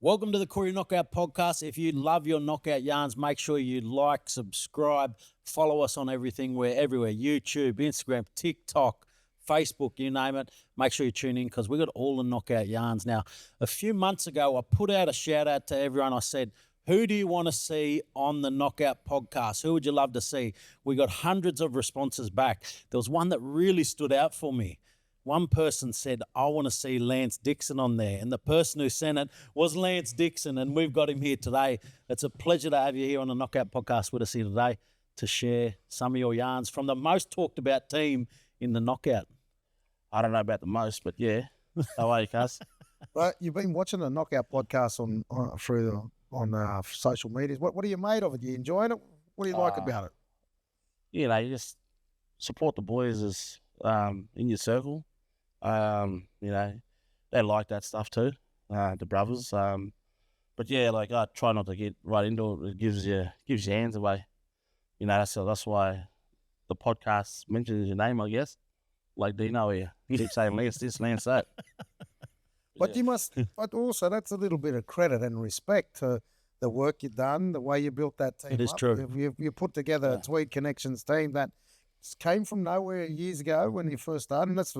Welcome to the Koori Knockout Podcast. If you love your knockout yarns, make sure you like, subscribe, follow us on everything. We're everywhere: YouTube, Instagram, TikTok, Facebook, you name it. Make sure you tune in because we got all the knockout yarns. Now, a few months ago, I put out a shout out to everyone. I said, who do you want to see on the Knockout Podcast? Who would you love to see? We got hundreds of responses back. There was one that really stood out for me. One person said, I want to see Lance Dixon on there. And the person who sent it was Lance Dixon, and we've got him here today. It's a pleasure to have you here on the Knockout Podcast with us here today to share some of your yarns from the most talked about team in the Knockout. I don't know about the most, but yeah. How are you, Cuz? Right, you've been watching the Knockout Podcast on social medias. What are you made of it? You enjoying it? What do you like about it? You know, you just support the boys as in your circle. You know, they like that stuff too, the brothers. But yeah, like I try not to get right into it. It gives your hands away. You know, that's why the podcast mentions your name, I guess. Like Dino here, keep saying Lance this, Lance that. But you must. But also, that's a little bit of credit and respect to the work you've done, the way you built that team. It is up. true. You put together a Tweed Connections team that came from nowhere years ago when you first started. And that's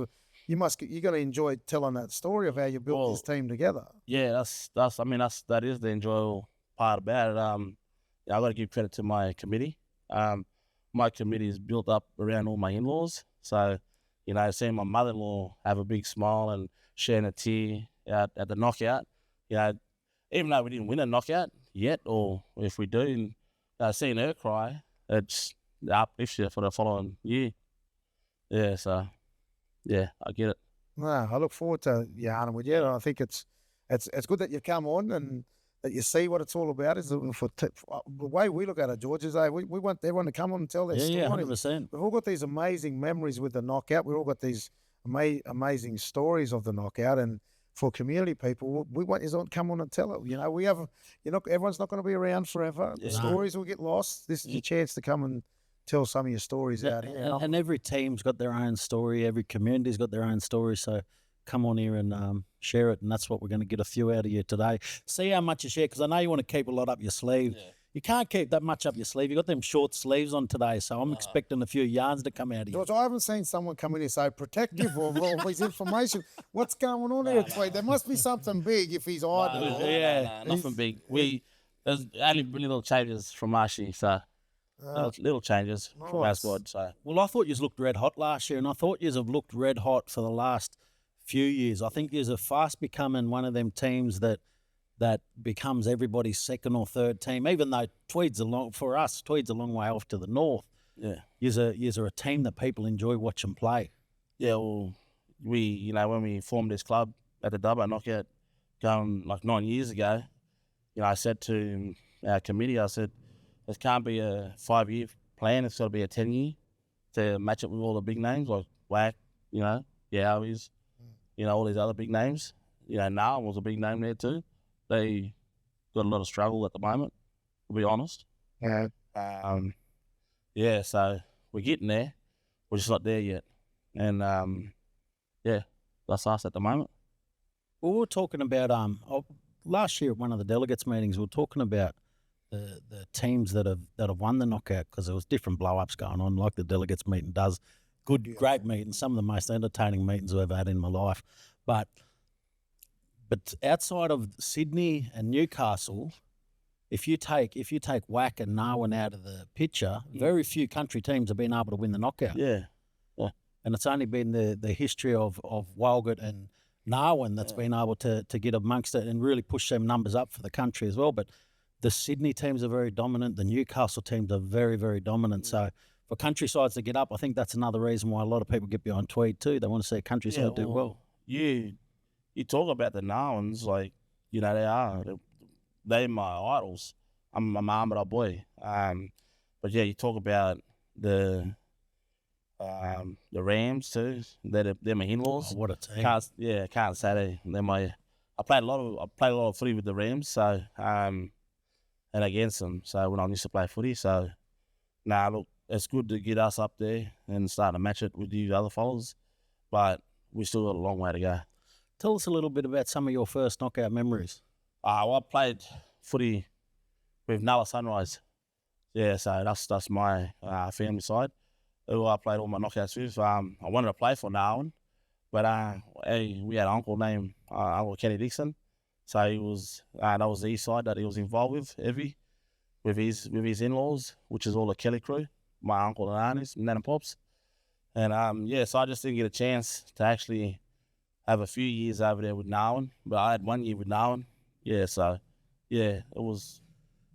you're going to enjoy telling that story of how you built this team together. Yeah, that is the enjoyable part about it. Yeah, I got to give credit to my committee. My committee is built up around all my in-laws. So, you know, seeing my mother-in-law have a big smile and sharing a tear out at the knockout, you know, even though we didn't win a knockout yet, or if we do, seeing her cry, it's uplifts you for the following year. Yeah, so, yeah, I get it. No, I look forward to yarning with you. I think it's good that you come on and that you see what it's all about. Is the way we look at it, George, is we want everyone to come on and tell their story. Yeah, 100%. We've all got these amazing memories with the knockout. We've all got these amazing stories of the knockout, and for community people, we want you to come on and tell it. You know, everyone's not going to be around forever. Yeah. The stories will get lost. This is your chance to come and tell some of your stories out here. And every team's got their own story. Every community's got their own story. So come on here and share it. And that's what we're going to get a few out of you today. See how much you share, because I know you want to keep a lot up your sleeve. Yeah. You can't keep that much up your sleeve. You got them short sleeves on today, so I'm expecting a few yarns to come out of you. George, I haven't seen someone come in here so protective of all this information. What's going on here? There must be something big if he's idle. Nothing big. There's only really little changes from last year, so little changes from our squad. So, well, I thought you looked red hot last year, and I thought you have looked red hot for the last few years. I think you're fast becoming one of them teams that becomes everybody's second or third team, even though Tweed's a long way off to the north. Yeah. You're a team that people enjoy watching play. Yeah, well, when we formed this club at the Dubbo Knockout going like 9 years ago, I said to our committee, I said, it can't be a 5-year plan, it's got to be a 10-year to match it with all the big names like Whack, Yowies, all these other big names. Narwhal was a big name there too. They got a lot of struggle at the moment, to be honest. Yeah. So we're getting there. We're just not there yet. And, that's us at the moment. Well, we were talking about, last year at one of the delegates meetings, we were talking about the teams that have won the knockout, because there was different blow-ups going on, like the delegates meeting does. Great meetings, some of the most entertaining meetings I've ever had in my life. But outside of Sydney and Newcastle, if you take Whack and Narwhal out of the picture, very few country teams have been able to win the knockout. Yeah. And it's only been the history of Walgett and Narwhal that's been able to get amongst it and really push them numbers up for the country as well. But the Sydney teams are very dominant. The Newcastle teams are very, very dominant. So for countrysides to get up, I think that's another reason why a lot of people get behind Tweed too. They want to see a countryside do well. You talk about the Narwhals, like, they're my idols. I'm a Marmot boy. But you talk about the Rams too. They're my in-laws. Oh, what a team! Can't say they're my. I played a lot of footy with the Rams, so and against them. So when I used to play footy, so look, it's good to get us up there and start to match it with you other fellas, but we still got a long way to go. Tell us a little bit about some of your first knockout memories. Well, I played footy with Nulla Sunrise. Yeah, so that's my family side. Who I played all my knockouts with. I wanted to play for Narwhal, but we had an uncle named Uncle Kenny Dixon. So he was that was the east side that he was involved with heavy with his in-laws, which is all the Kelly crew, my uncle and aunties, Nan and Pops. And so I just didn't get a chance to actually have a few years over there with Narwhal, but I had 1 year with Narwhal. Yeah, so it was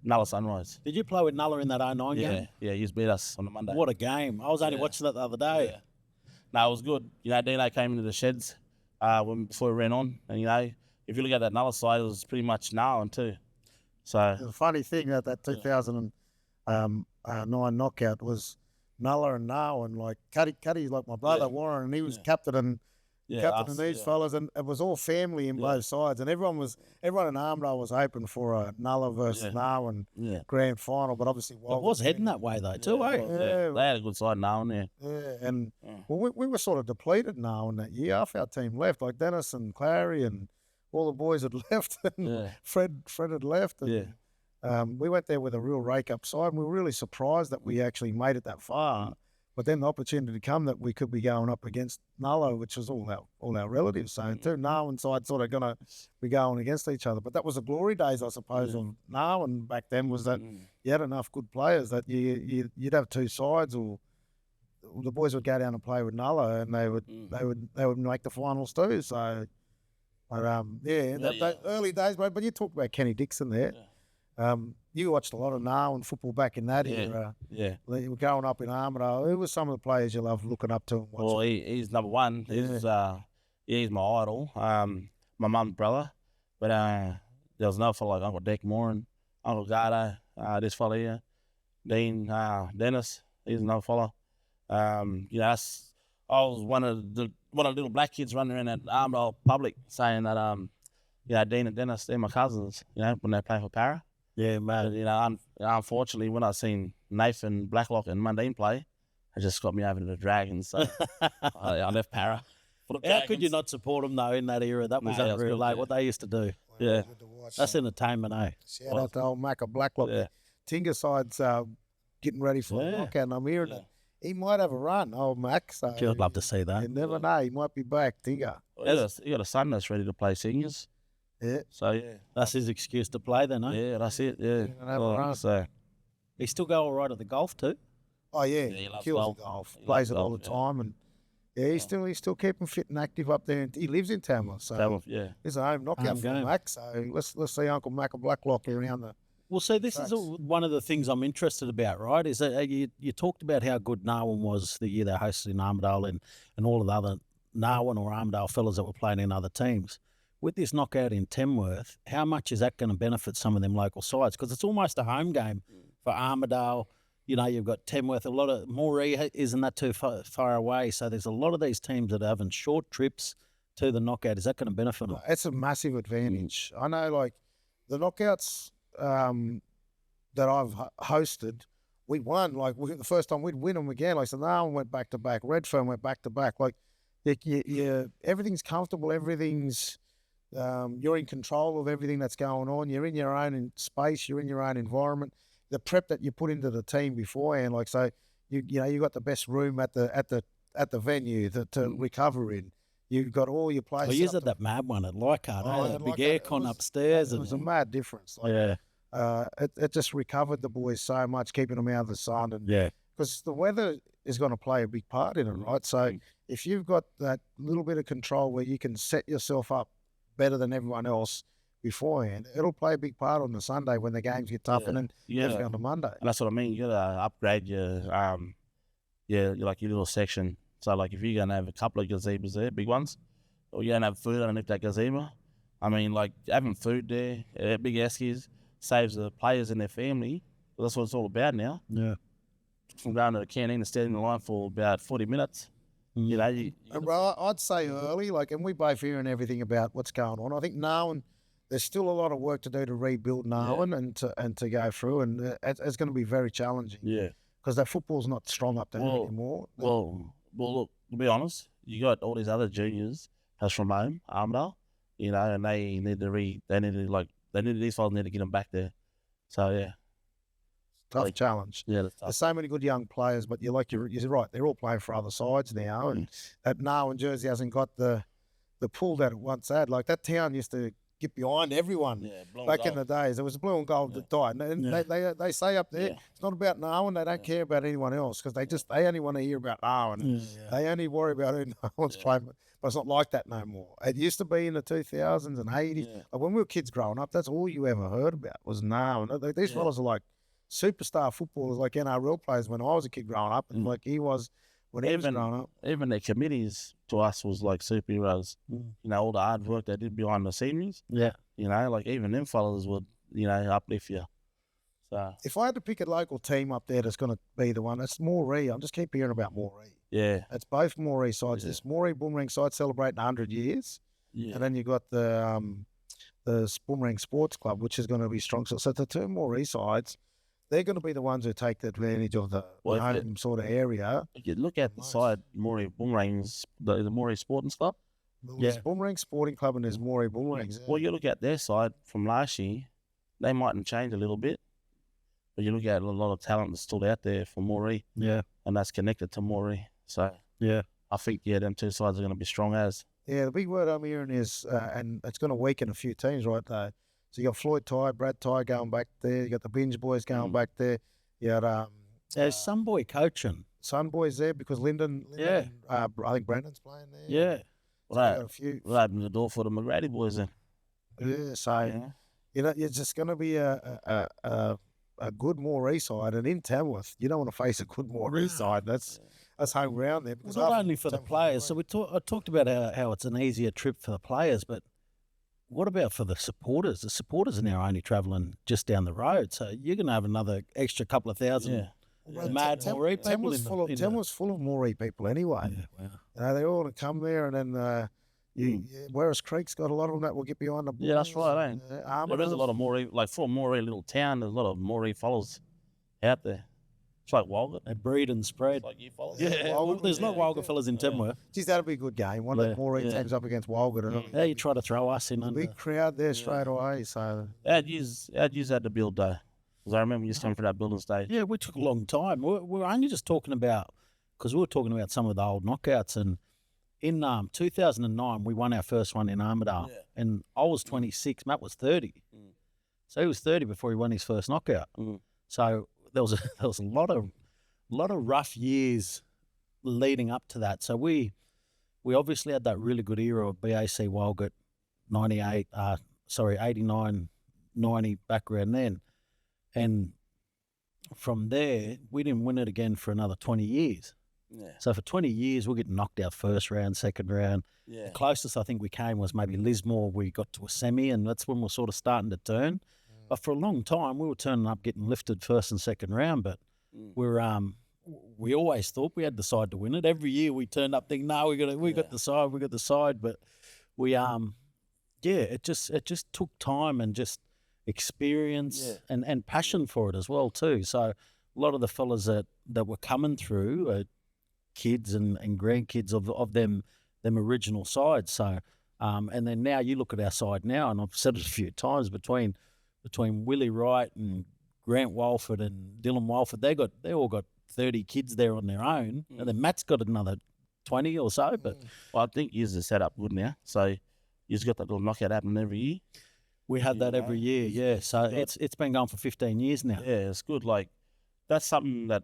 Nulla Sunrise. Did you play with Nulla in that 09 game? Yeah, he beat us on the Monday. What a game. I was only watching that the other day. Yeah. No, it was good. Dino came into the sheds before we ran on. And, if you look at that Nulla side, it was pretty much Narwhal too. So the funny thing that 2009 knockout was Nulla and Narwhal, and like Cuddy's like my brother Warren, and he was captain and these fellas, and it was all family in both sides, and everyone in Armdale was hoping for a Nulla versus Narwhal grand final, but obviously it was heading that way though too, eh? Yeah, they had a good side Narwhal there. Yeah, and well, we were sort of depleted Narwhal that year. Half our team left, like Dennis and Clary and all the boys had left, and Fred had left. And, we went there with a real rake-up side, and we were really surprised that we actually made it that far. But then the opportunity to come that we could be going up against Nulla, which was all our relatives. So two Narwhal sides sort of going to be going against each other. But that was the glory days, I suppose, of Narwhal back then, was that you had enough good players that you'd have two sides, or the boys would go down and play with Nulla, and they would make the finals too. So, early days, mate. But you talked about Kenny Dixon there. You watched a lot of Narwhal football back in that era. Yeah. You were growing up in Armidale. Who were some of the players you loved looking up to and watching? Well, he's number one. He's my idol. My mum's brother. But there was another fellow like Uncle Dick Moran, Uncle Gardo, this fella here, Dean, Dennis. He's another fellow. I was one of the little black kids running around at Armidale public saying that Dean and Dennis, they're my cousins. When they play for Para. Yeah, man. But, unfortunately, when I seen Nathan Blacklock and Mundine play, it just got me over to the Dragons. So I left Para. How could you not support them though in that era? That was unreal. Like what they used to do. Yeah, that's entertainment, eh? Shout out to old Macca Blacklock. Yeah. Tinga side's getting ready for a knockout, and I'm hearing it. He might have a run, old Mac. So I'd love to see that. You never know. He might be back, Tinga. He got a son that's ready to play seniors. Yeah. So, that's his excuse to play then, eh? Yeah, that's it, yeah. So he still go all right at the golf too? Oh, yeah. He loves kills golf. Plays it all the time. And he's still keeping fit and active up there. And he lives in Tamworth. So it's a home knockout for Mac. So let's see Uncle Mac and Blacklock around the... Well, see, this is one of the things I'm interested about, right? Is that you talked about how good Narwhal was the year they hosted in Armidale and all of the other Narwhal or Armidale fellas that were playing in other teams. With this knockout in Tamworth, how much is that going to benefit some of them local sides? Because it's almost a home game for Armidale. You've got Tamworth, a lot of Moree isn't that too far away. So there's a lot of these teams that are having short trips to the knockout. Is that going to benefit them? It's a massive advantage. I know, like, the knockouts that I've hosted, we won. Like, the first time we'd win them again. Like, so now we went back to back. Redfern went back to back. Like, everything's comfortable. Everything's... you're in control of everything that's going on. You're in your own space. You're in your own environment. The prep that you put into the team beforehand, like, so you got the best room at the venue to recover in. You've got all your players. Well, you had that mad one at Leichhardt, that big aircon upstairs. It was a mad difference. Like, it just recovered the boys so much, keeping them out of the sun. And because the weather is going to play a big part in it, right? So if you've got that little bit of control where you can set yourself up better than everyone else beforehand, it'll play a big part on the Sunday when the games get tough, and then definitely on the Monday. And that's what I mean. You gotta upgrade your little section. So like if you're gonna have a couple of gazebos there, big ones, or you're gonna have food underneath that gazebo, I mean, like having food there, big eskies, saves the players and their family. Well, that's what it's all about now. Yeah. From going to the canteen and standing in line for about 40 minutes. Well, I'd say early, like, and we both hearing everything about what's going on. I think Narwhal, there's still a lot of work to do to rebuild Narwhal and to go through, and it's going to be very challenging. Yeah, because that football's not strong up there anymore. Well, look, to be honest, you got all these other juniors that's from home, Armidale, and they need to these fellas need to get them back there. So yeah, Tough challenge. yeah, that's tough. There's so many good young players, but you're right. They're all playing for other sides now, and that Narwhal Jersey hasn't got the pull that it once had. Like that town used to get behind everyone back in the days. It was blue and gold that died. And they say up there, it's not about Narwhal. They don't care about anyone else because they only want to hear about Narwhal. They only worry about who Narwhal's playing. But it's not like that no more. It used to be in the 2000s and 80s. Like when we were kids growing up, that's all you ever heard about was Narwhal. These fellas are like superstar footballers, like NRL players when I was a kid growing up, and like he was when he was growing up. Even their committees to us was like superheroes. You know, all the hard work they did behind the scenes. Yeah. You know, like even them fellas would, you know, uplift you. So if I had to pick a local team up there that's going to be the one, that's Moree. I just keep hearing about Moree. Yeah. It's both Moree sides. This Moree Boomerang side celebrating 100 years. Yeah. And then you got the Boomerang Sports Club, which is going to be strong. So the two Moree sides, they're going to be the ones who take the advantage of the home sort of area. If you look at the side, Moree Boomerangs, the Moree Sporting Club. There's Boomerang Sporting Club and there's Moree Boomerangs. Well, you look at their side from last year, they mightn't change a little bit. But you look at a lot of talent that's still out there for Moree. Yeah. And that's connected to Moree. So, yeah, I think, them two sides are going to be strong as. Yeah, the big word I'm hearing is, and it's going to weaken a few teams, right, though. So you got Floyd Ty, Brad Ty going back there. You got the Binge Boys going back there. You got there's some boy coaching. Sun Boys there because Lyndon I think Brandon's playing there. Yeah. Well, got a few. We'll open the door for the McGrady boys then. Yeah, so you know, it's just going to be a good Moree side, and in Tamworth, you don't want to face a good Moree side. That's home ground there. Because not only for the players. So I talked about how it's an easier trip for the players, but what about for the supporters? The supporters are now only travelling just down the road, so you're going to have another extra couple of thousand mad Moree people. Tamworth's full of Moree people anyway. Yeah, wow. You know, they all want to come there, and then Werris Creek's got a lot of them that will get behind the ball. Yeah, that's right, there is a lot of Moree, like for a Moree little town, there's a lot of Moree followers out there. It's like Walgett. They breed and spread. It's like you fellas. There's not Walgett fellas in Tamworth. Geez, that'll be a good game. One of the Moree teams up against Walgett. Yeah, you try to throw us in. Big crowd there straight away. So how'd you had to build though? Because I remember you just coming for that building stage. Yeah, we took a long time. We were only just talking about, because we were talking about some of the old knockouts, and in 2009 we won our first one in Armidale, and I was 26, Matt was 30, so he was 30 before he won his first knockout. So there was a lot of rough years leading up to that. So we obviously had that really good era of BAC Walgett, 89, 90 background then. And from there, we didn't win it again for another 20 years. Yeah. So for 20 years, we're getting knocked out first round, second round. Yeah. The closest I think we came was maybe Lismore. We got to a semi, and that's when we're sort of starting to turn. But for a long time, we were turning up, getting lifted first and second round. But we always thought we had the side to win it. Every year we turned up thinking, no, we got the side. But we it just took time and just experience and passion for it as well too. So a lot of the fellas that were coming through are kids and grandkids of them original sides. So and then now you look at our side now, and I've said it a few times, between Willie Wright and Grant Walford and Dylan Walford, they all got 30 kids there on their own, and then Matt's got another 20 or so. But I think yours is set up good now. So you've got that little knockout happening every year. We have that every year, yeah. So it's been going for 15 years now. Yeah, it's good. Like that's something that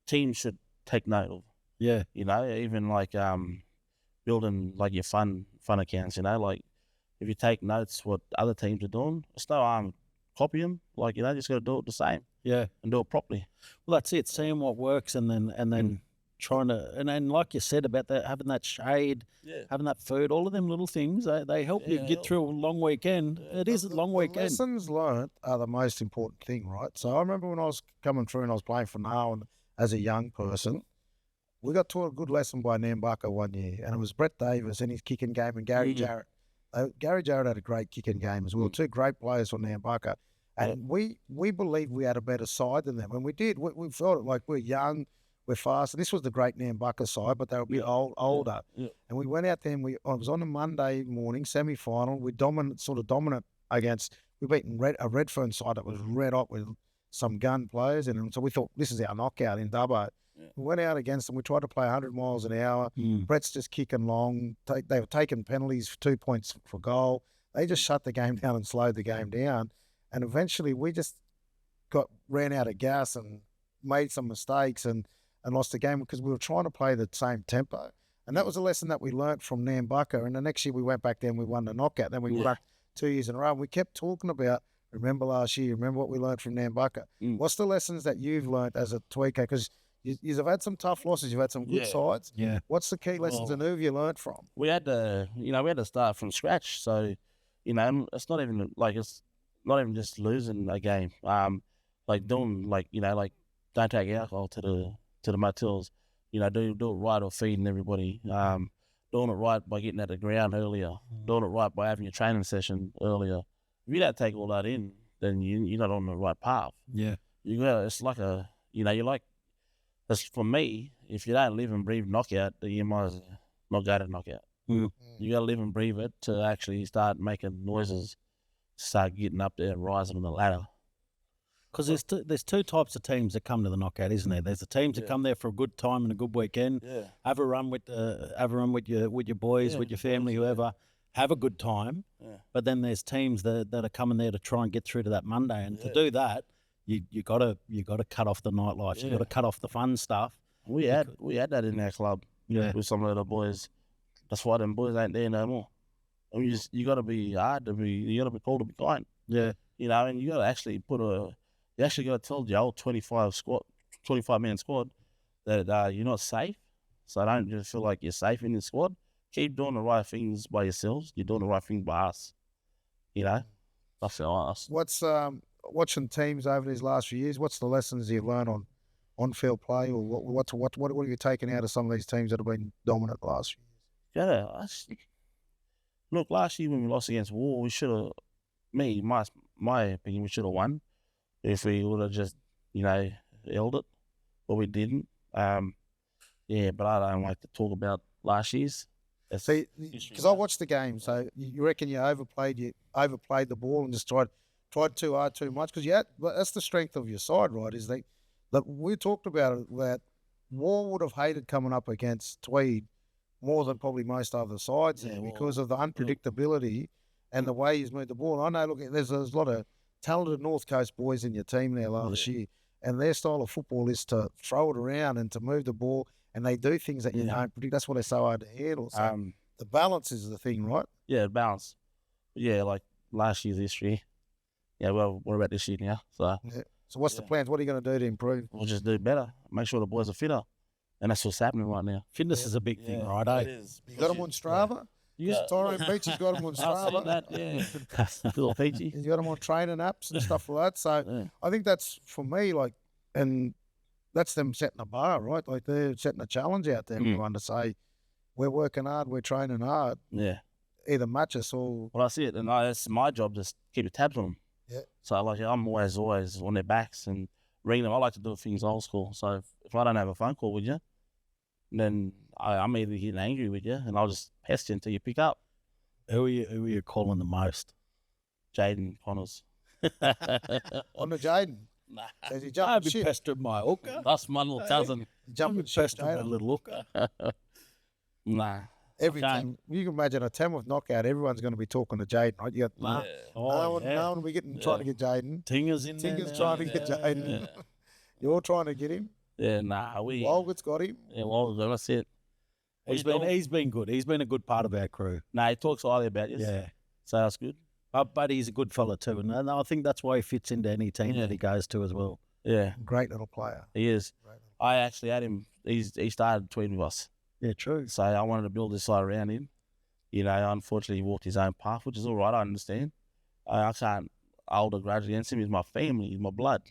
teams should take note of. Yeah, you know, even like building like your fun accounts. You know, like if you take notes what other teams are doing, it's no copy them. Like, you know, just got to do it the same. Yeah, and do it properly. Well, that's it. Seeing what works, and then trying to, and then like you said about that, having that shade, having that food, all of them little things, they help you get through a long weekend. It is a long weekend. Lessons learned are the most important thing, right? So I remember when I was coming through and I was playing for Narwhal as a young person, we got taught a good lesson by Nambucca one year, and it was Brett Davis and his kicking game and Gary Jarrett. Gary Jarrett had a great kicking game as well. Two great players for Nambucca. And we believed we had a better side than them. And we did. We felt it like we're young, we're fast. And this was the great Nambucca side, but they were a bit older. Yeah. And we went out there and it was on a Monday morning, semi-final. We're dominant against we beaten a Redfern side that was red hot with some gun players in them. So we thought this is our knockout in Dubbo. Yeah. We went out against them. We tried to play 100 miles an hour. Brett's just kicking long. They were taking penalties for 2 points for goal. They just shut the game down and slowed the game down. And eventually we just ran out of gas and made some mistakes and lost the game because we were trying to play the same tempo. And that was a lesson that we learnt from Nambucca. And the next year we went back there and we won the knockout. Then we won 2 years in a row. And we kept talking about, remember last year, remember what we learned from Nambucca. What's the lessons that you've learnt as a tweaker? Because you've had some tough losses. You've had some good sides. Yeah. What's the key lessons and who have you learnt from? We had to, we had to start from scratch. So, it's not even just losing a game. Doing don't take alcohol to the motels. Do it right or feeding everybody. Doing it right by getting at the ground earlier. Doing it right by having your training session earlier. If you don't take all that in, then you're not on the right path. Yeah. It's like that's for me, if you don't live and breathe knockout, then you might as well not go to knockout. You got to live and breathe it to actually start making noises, start getting up there and rising on the ladder. Because there's two types of teams that come to the knockout, isn't there? There's the teams that come there for a good time and a good weekend. Yeah. Have a run with your boys, with your family, whoever. Have a good time. Yeah. But then there's teams that are coming there to try and get through to that Monday, and to do that, you got to cut off the nightlife. You got to cut off the fun stuff. We had that in our club. With some of the boys. That's why them boys ain't there no more. I mean, you got to be hard to be. You got to be cool to be kind. Yeah. And you got to actually you actually got to tell your old 25-man squad that you're not safe. So I don't just feel like you're safe in the squad. Keep doing the right things by yourselves. You're doing the right thing by us. That's us. What's watching teams over these last few years? What's the lessons you've learned on-field play, or what have you taken out of some of these teams that have been dominant the last few years? Look, last year when we lost against War, we should have. My opinion, we should have won. If we would have just, held it, but we didn't. But I don't like to talk about last year's. See, because I watched the game, so you reckon you overplayed the ball and just tried too hard, too much? Because that's the strength of your side, right? Is that we talked about it, that War would have hated coming up against Tweed more than probably most other sides because of the unpredictability and the way he's moved the ball. I know, look, there's a lot of talented North Coast boys in your team there last year, and their style of football is to throw it around and to move the ball, and they do things that you don't predict. That's why they're so hard to handle. So the balance is the thing, right? Yeah, balance. Yeah, like last year's history. Yeah, well, what about this year now? So what's the plans? What are you going to do to improve? We'll just do better. Make sure the boys are fitter, and that's what's happening right now. Fitness is a big thing, right? It is. You got them on Strava? Tyrone Peachy's got them on Strava. I've seen that, Little Peachy. He's got them on training apps and stuff like that. So I think that's, for me, and that's them setting a bar, right? Like they're setting a challenge out there, everyone, to say, we're working hard, we're training hard. Yeah. Either match us or... Well, that's it. And that's my job, just keep your tabs on them. Yeah. So I'm always on their backs and ringing them. I like to do things old school. So if I don't have a phone call with you, then I'm either getting angry with you and I'll just pest you until you pick up. Who are you calling the most? Jaden Connors. On the Jaden? Nah. Does he I've been pestering my hooker. That's my little cousin. Jumping pestering my little hooker. Nah. Every time, you can imagine a team with knockout, everyone's going to be talking to Jaden, right? You got no one will be trying to get Jaden. Tinger's in there. Tinger's trying to get Jaden. Yeah. You're trying to get him. Yeah, nah. Walgett's got him. Yeah, Walgett, that's it. He's been good. He's been a good part of our crew. Nah, he talks highly about you. Yeah. So that's good. But he's a good fella too, and I think that's why he fits into any team that he goes to as well. Yeah. Great little player. He is. I actually had him. He started tweeting with us. Yeah, true. So I wanted to build this side around him. Unfortunately, he walked his own path, which is all right. I understand. I can't hold a grudge against him. He's my family. He's my blood.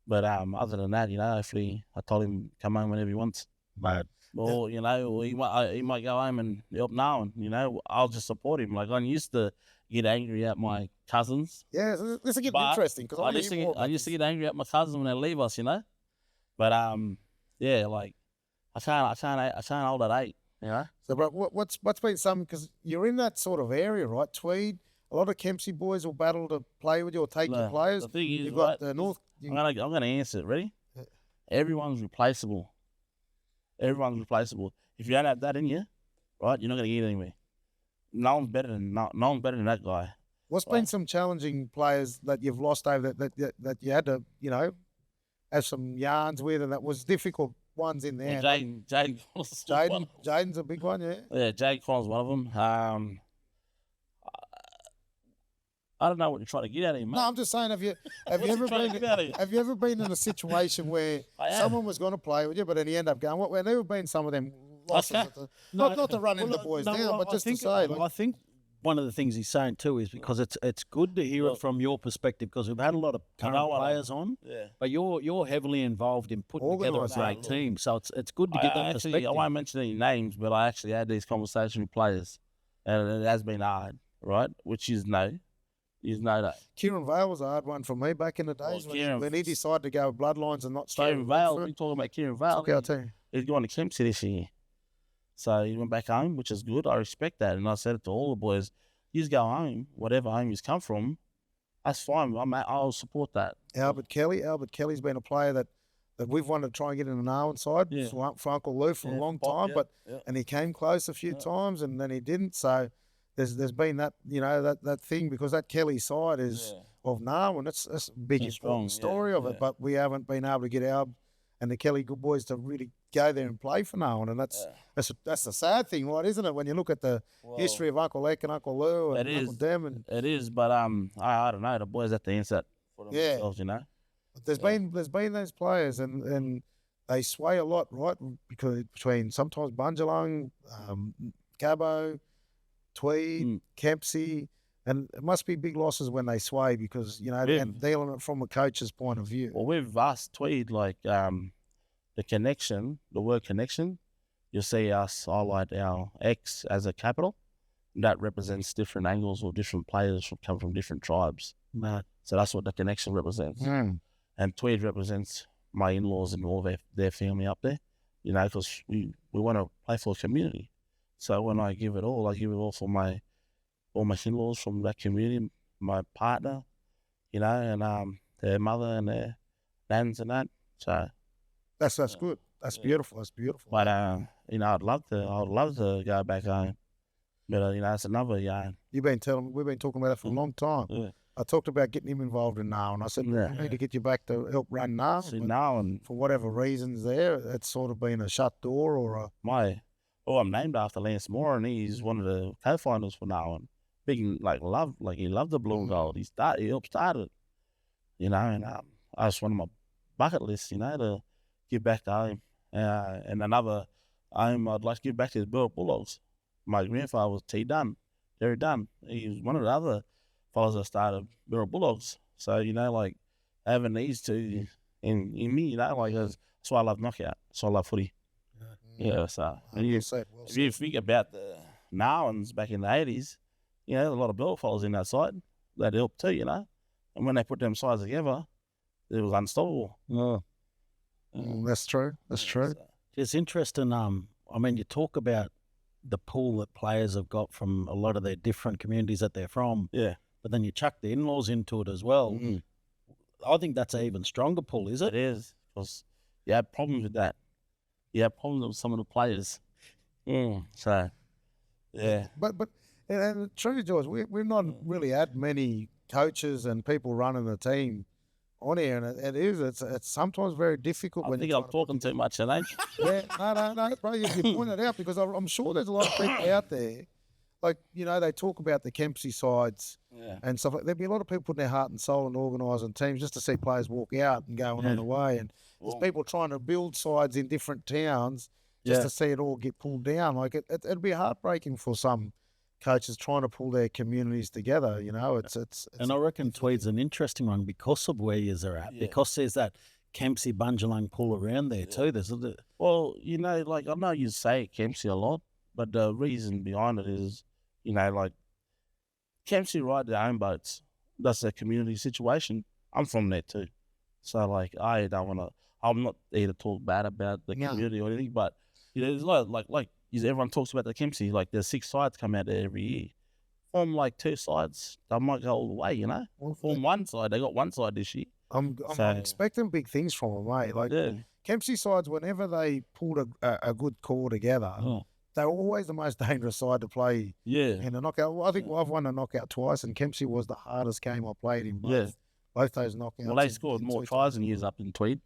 But other than that, hopefully I told him come home whenever he wants. But or he might go home and help now, and I'll just support him. Like I used to get angry at my cousins. Yeah, this is getting interesting because I used to get angry at my cousins when they leave us, But like I can't hold that hate, So, bro, what's been something, because you're in that sort of area, right? Tweed, a lot of Kempsey boys will battle to play with you or take your players. The thing is, You've got right, the North. I'm gonna answer it. Ready? Yeah. Everyone's replaceable. Everyone's replaceable. If you don't have that in you, right, you're not gonna get anywhere. No one's better than that guy. What's been some challenging players that you've lost over that you had to, have some yarns with, and that was difficult ones in there? Well, Jaden's a big one, yeah. Yeah, Jaden Connor's one of them. I don't know what you're trying to get out of him, mate. No, I'm just saying, have you ever been in a situation where someone was going to play with you, but then you end up going? Well, there have been some of them losses. Not to run into boys down, but just to say. I think one of the things he's saying too is because it's good to hear it from your perspective, because we've had a lot of current players on, but you're heavily involved in putting together a great team, so it's good to get that perspective. I won't mention any names, but I actually had these conversations with players, and it has been hard, right? Which is no. You know that. Kieran Vale was a hard one for me back in the days when he decided to go with Bloodlines and not stay. Kieran Vale, we're talking about Kieran Vale. Took our team. He's going to Kempsey this year. So he went back home, which is good. I respect that. And I said it to all the boys, you just go home, whatever home you've come from, that's fine. I'll support that. Albert Kelly's been a player that we've wanted to try and get in the Narwhal side for Uncle Lou for a long time, and he came close a few times and then he didn't. So there's been that, that thing, because that Kelly side is of Narwhal, and that's a big important story of it. But we haven't been able to get Alb and the Kelly good boys to really go there and play for Narwhal, and that's the sad thing, right? Isn't it? When you look at the history of Uncle Eck and Uncle Lou and Uncle Dem, and it is. But I don't know. The boys have to answer that for themselves, There's been those players, and they sway a lot, right? Because between sometimes Bunjalung, Cabo, Tweed, Kempsey, and it must be big losses when they sway, because and dealing it from a coach's point of view. Well, with us Tweed, like the connection, the word connection, you'll see us highlight our X as a capital. That represents different angles or different players come from different tribes. So that's what the connection represents. And Tweed represents my in-laws and all their family up there, because we want to play for a community. So when I give it all for all my in-laws from that community, my partner, and their mother and their nans and that. So that's good. That's beautiful. That's beautiful. But I'd love to go back home. But it's another yarn. We've been talking about that for a long time. Yeah. I talked about getting him involved in Narwhal, and I said, I need to get you back to help run Narwhal. And for whatever reasons there, it's sort of been a shut door or a... I'm named after Lance Moore, and he's one of the co-founders for Narwhal. Big, he loved the blue and gold. He helped start it, and that's one of my bucket lists, to give back to home. And another home I'd like to give back to the Burl Bulldogs. My grandfather was Terry Dunn. He was one of the other fellows that started Burl Bulldogs. So, having these two in me, that's why I love knockout. That's why I love footy. So if you think about the Narwhals back in the 80s, a lot of Burl fellas in that side that helped too, and when they put them sides together, it was unstoppable. That's true. That's true. It's interesting. You talk about the pool that players have got from a lot of their different communities that they're from. Yeah. But then you chuck the in-laws into it as well. I think that's an even stronger pool, is it? It is, because you have problems with that. You have problems with some of the players. So, yeah. But and the truth, George, we've not really had many coaches and people running the team on here, and it's sometimes very difficult. I think I'm talking too much, ain't Yeah, no, bro, you point it out, because I'm sure there's a lot of people out there, they talk about the Kempsey sides and stuff. There'd be a lot of people putting their heart and soul in organising teams just to see players walk out and go on the way, and there's people trying to build sides in different towns just to see it all get pulled down. It'd be heartbreaking for some coaches trying to pull their communities together. It's and I reckon Tweed's an interesting one because of where yous are at. Because there's that Kempsey Bunjalung pull around there too. Well, I know you say Kempsey a lot, but the reason behind it is, Kempsey ride their own boats. That's a community situation. I'm from there too, so I don't want to. I'm not here to talk bad about the community or anything, but there's a lot everyone talks about the Kempsey. There's 6 sides come out there every year. form like two sides. They might go all the way, you know. Form one side. They got one side this year. I'm expecting big things from them, mate. Like Yeah. Kempsey sides, whenever they pulled a good core together, they were always the most dangerous side to play Yeah. in a knockout. Well, I think I've won a knockout twice, and Kempsey was the hardest game I played in both those knockouts. Well, they scored more tries than years up in Tweed.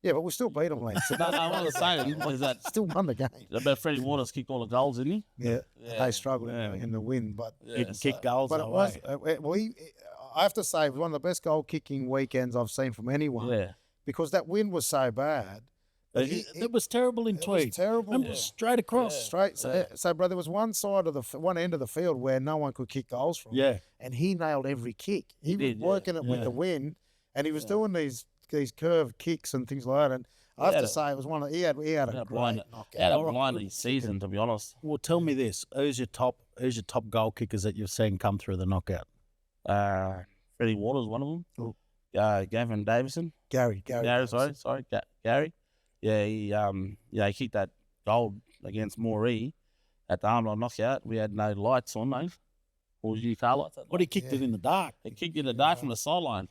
Yeah, but we still beat them, mate. No, what I'm saying is that Still won the game. about Freddie Waters kicked all the goals, didn't he? Yeah, they struggled in the win, but Didn't kick goals but it away. was. I have to say, it was one of the best goal kicking weekends I've seen from anyone. Yeah. Because that win was so bad. It was terrible in It was Tweed. terrible. It was straight across. Straight. So, bro, there was one side of one end of the field where no one could kick goals from. Yeah. And he nailed every kick. He was did, working it with the wind, and he was doing these curved kicks and things like that. And I have to say, it was one of he had a great knockout. Had a blinding season, to be honest. Well, tell me this: who's your top goal kickers that you've seen come through the knockout? Freddie Waters, one of them. Oh. Gavin Davison. Gary. Sorry, Gary. Yeah, he kicked that goal against Koori at the Armlock knockout. We had no lights on, mate. Or did you car lights? What he kicked it in the dark. He kicked it in the dark from the sideline,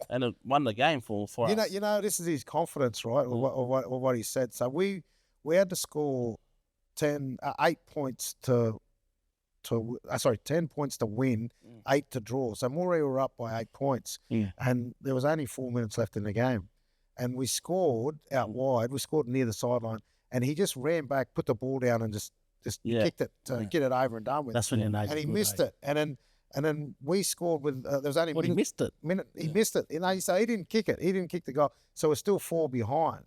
and it won the game for us. You know, this is his confidence, right? Or what he said. So we had to score 8 points to 10 points to win, 8 to draw. So Moree were up by 8 points, and there was only 4 minutes left in the game, and we scored out wide. We scored near the sideline, and he just ran back, put the ball down, and just kicked it to get it over and done with. That's when you know. And he missed it, and then we scored with there was only he missed it. He missed it. You know, so he didn't kick it. He didn't kick the goal. So we're still 4 behind.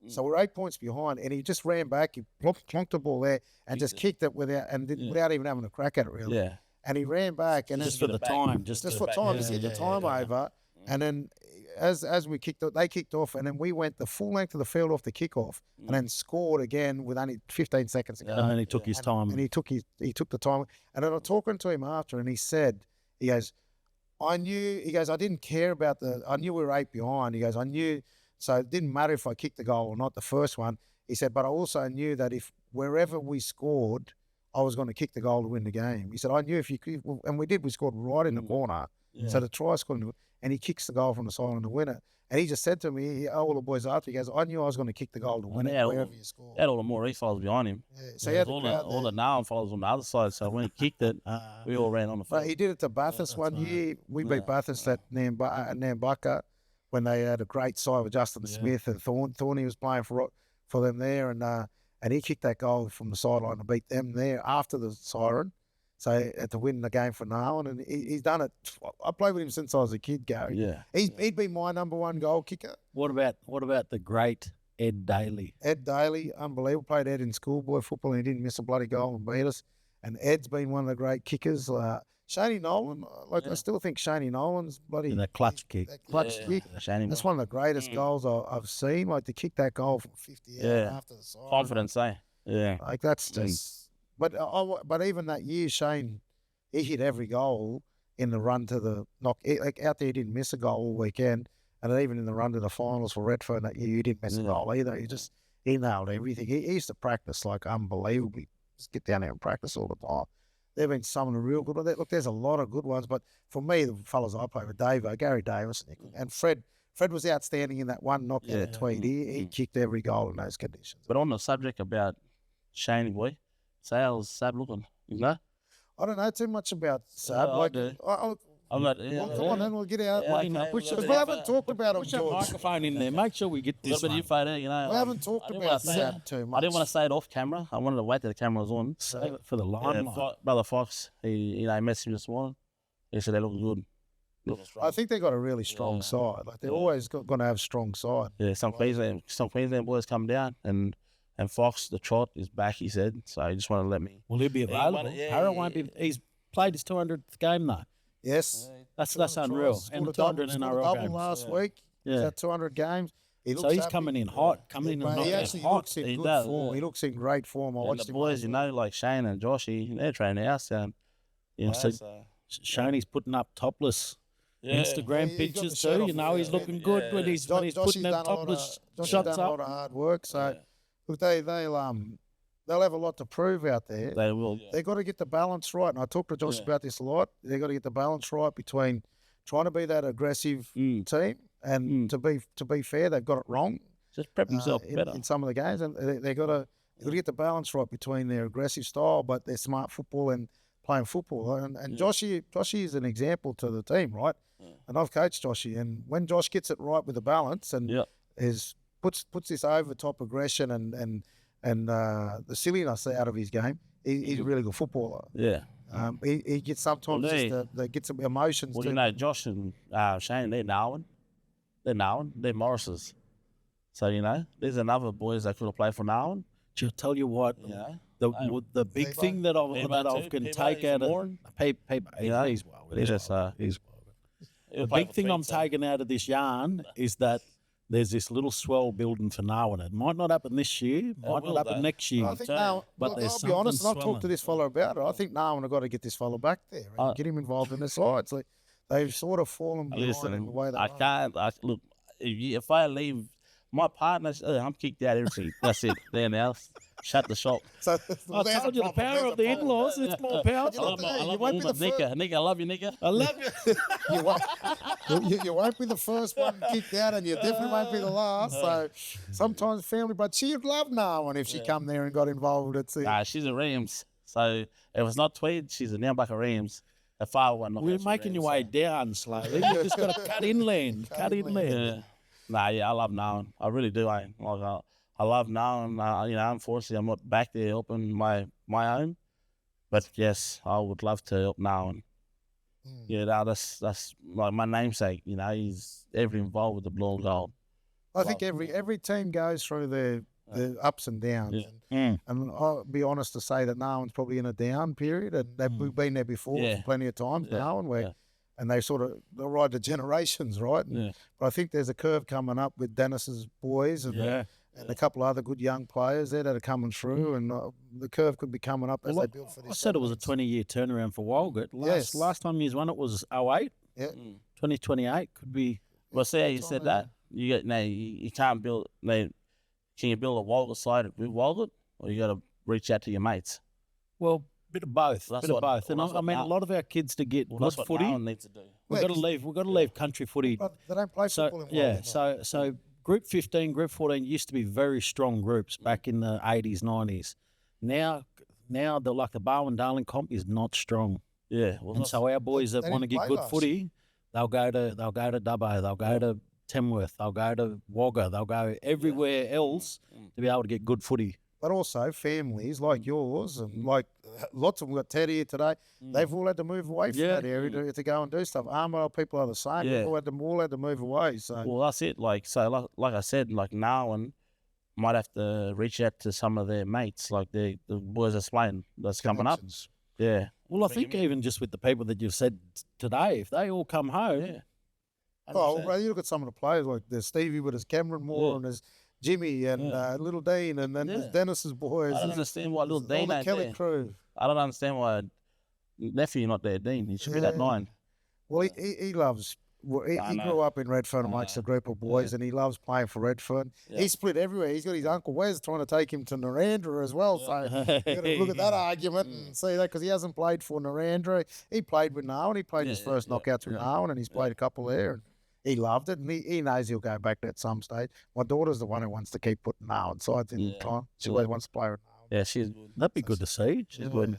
So we're 8 points behind, and he just ran back. He plonked the ball there and just kicked it without even having a crack at it, really. Yeah. And he ran back and Just for the time. just for time to get the time over. And then as we kicked, they kicked off, and then we went the full length of the field off the kickoff, and then scored again with only 15 seconds to go. And he took his time. And he took the time. And then I'm talking to him after, and he goes, I didn't care about I knew we were 8 behind. He goes, I knew, so it didn't matter if I kicked the goal or not, the first one. He said, but I also knew that if wherever we scored, I was going to kick the goal to win the game. He said, I knew and we did, we scored right in the corner. Yeah. So the try scored, and he kicks the goal from the sideline to win it. And he just said to me, all the boys after, he goes, I knew I was going to kick the goal to win it wherever you scored. Had all the Moree fellas behind him. Yeah. So he had all the Narwhal fellas on the other side. So when he kicked it, we all ran on the field. But he did it to Bathurst one year. We beat Bathurst at Nambucca when they had a great side with Justin Smith and Thorny was playing for them there, and he kicked that goal from the sideline to beat them there after the siren. So to win the game for Narwhal, and he's done it. I played with him since I was a kid, Gary. Yeah, he'd been my number one goal kicker. What about the great Ed Daly? Ed Daly, unbelievable. Played Ed in schoolboy football, and he didn't miss a bloody goal and beat us. And Ed's been one of the great kickers. Shaney Nolan, I still think Shaney Nolan's bloody the clutch kick. That clutch kick. That's one of the greatest goals I've seen. Like to kick that goal from 50 after the side. Confidence, eh? Yeah. Like that's just. But even that year, Shane, he hit every goal in the run to the knock. Like out there, he didn't miss a goal all weekend, and then even in the run to the finals for Redfern that year, he didn't miss a goal either. He nailed everything. He used to practice like unbelievably. Just get down there and practice all the time. There've been some of the real good ones. Look, there's a lot of good ones, but for me, the fellas I play with, Gary Davis, and Fred. Fred was outstanding in that one knockout at Tweed. He kicked every goal in those conditions. But on the subject about Shane boy. So how's Sab looking? You know? I don't know too much about Sab. I'm not. Come on, then we'll get out. Okay. We haven't talked about him. Put your microphone in there. Make sure we get this one. You know. We haven't talked about Sab too much. I didn't want to say it off camera. I wanted to wait till the camera was on. Save it for the limelight. Brother Fox, he messaged me this morning. He said they look good. I think they got a really strong side. Like they're always going to have a strong side. Yeah, some Queensland boys come down and Fox, the trot, is back, he said. So he just wanted to let me. Will he be available? Harrow won't be. He's played his 200th game, though. Yes. That's unreal. And 200 NRL games. Last week. He's had 200 games. So he's coming in hot. He actually looks in good form. He looks in great form. I watched the boys, like Shane and Joshy, they're training the house down. Shane's putting up topless Instagram pictures too. He's looking good when he's putting them topless shots up. A lot of hard work. So look, they'll they'll have a lot to prove out there. They will. Yeah. They got to get the balance right. And I talk to Josh about this a lot. They got to get the balance right between trying to be that aggressive team and to be fair, they've got it wrong. Just prep himself better in some of the games, and they got to get the balance right between their aggressive style, but their smart football and playing football. And Joshy is an example to the team, right? Yeah. And I've coached Joshy, and when Josh gets it right with the balance and puts this over top aggression and the silliness out of his game, he's a really good footballer. Yeah. He gets sometimes they get some emotions. Well, you know, Josh and Shane, they're Narwhal. They're Morris's. So, you know, there's another boys that could have played for Narwhal. I'll tell you what, the big thing that I can take out of he's well. The big thing I'm taking out of this yarn is that there's this little swell building for Narwhal. It might not happen this year, might not happen next year. I think I'll be honest, and I've talked to this fellow about it. I think Narwhal have got to get this fellow back there and get him involved in the side. It's like they've sort of fallen behind in the way they look, if I leave my partner, I'm kicked out everything. That's it. There now. Shut the shop. So I told you the power of the in-laws. It's more powerful. I love Nika. I love you, Nika. I love you. You won't be the first one kicked out, and you definitely won't be the last. So sometimes family, but she'd love Narwhal if she come there and got involved. She's a Rams. So if it's not Tweed, she's a Nambucca Rams. A far one. We're making your way down slowly. You just got to cut inland. Yeah. I love Narwhal. I really do. I love Narwhal. You know, unfortunately, I'm not back there helping my own. But yes, I would love to help Narwhal. Yeah, that's like my namesake. You know, he's ever involved with the blue and gold. I think every team goes through their ups and downs. Yeah. And I'll be honest to say that Narwhal's probably in a down period, and we've been there before plenty of times. Narwhal, and they they'll ride the generations, right? But I think there's a curve coming up with Dennis's boys and a couple of other good young players there that are coming through, and the curve could be coming up as they build for this. I said it was a 20-year turnaround for Walgett. Last time you won it was 08. Yeah. 2028 could be. Well, see how you said that? You can't build. Can you build a Walgett side with Walgett, or you got to reach out to your mates? Well, bit of both. And I mean, a lot of our kids to get good footy. Needs to do. We've got to leave country footy. But they don't play football in Walgett. So Group 15, Group 14 used to be very strong groups back in the 80s, 90s. Now they're like the Barwon Darling comp is not strong. Yeah. Well, and so our boys that want to get good footy, they'll go to Dubbo, they'll go to Tamworth, they'll go to Wagga, they'll go everywhere else to be able to get good footy. But also families like yours and like lots of them got Ted here today, they've all had to move away from that area to go and do stuff. Armidale people are the same. They've all had to move away. So well, that's it. Like I said, like Narwhal might have to reach out to some of their mates, like the boys that's playing that's coming up. Yeah. Well, I think even just with the people that you've said today, if they all come home. Oh, well, you look at some of the players like there's Stevie with his Cameron Moore and there's Jimmy and Little Dean and then there's Dennis's boys. I don't understand why Little Dean ain't Kelly there. Crew. I don't understand why nephew not there, Dean. He should be that 9. Well, he loves. He grew up in Redfern amongst a group of boys, and he loves playing for Redfern. Yeah. He's split everywhere. He's got his Uncle Wes trying to take him to Narrandera as well. So you got to look at that argument and see that because he hasn't played for Narrandera. He played with Narwhal. He played his first knockouts with Narwhal, and he's played a couple there. And he loved it, and he knows he'll go back there at some stage. My daughter's the one who wants to keep putting Narwhal sides in time. She always wants to play with Narwhal. Yeah, she's good. That'd be good to see. She's good.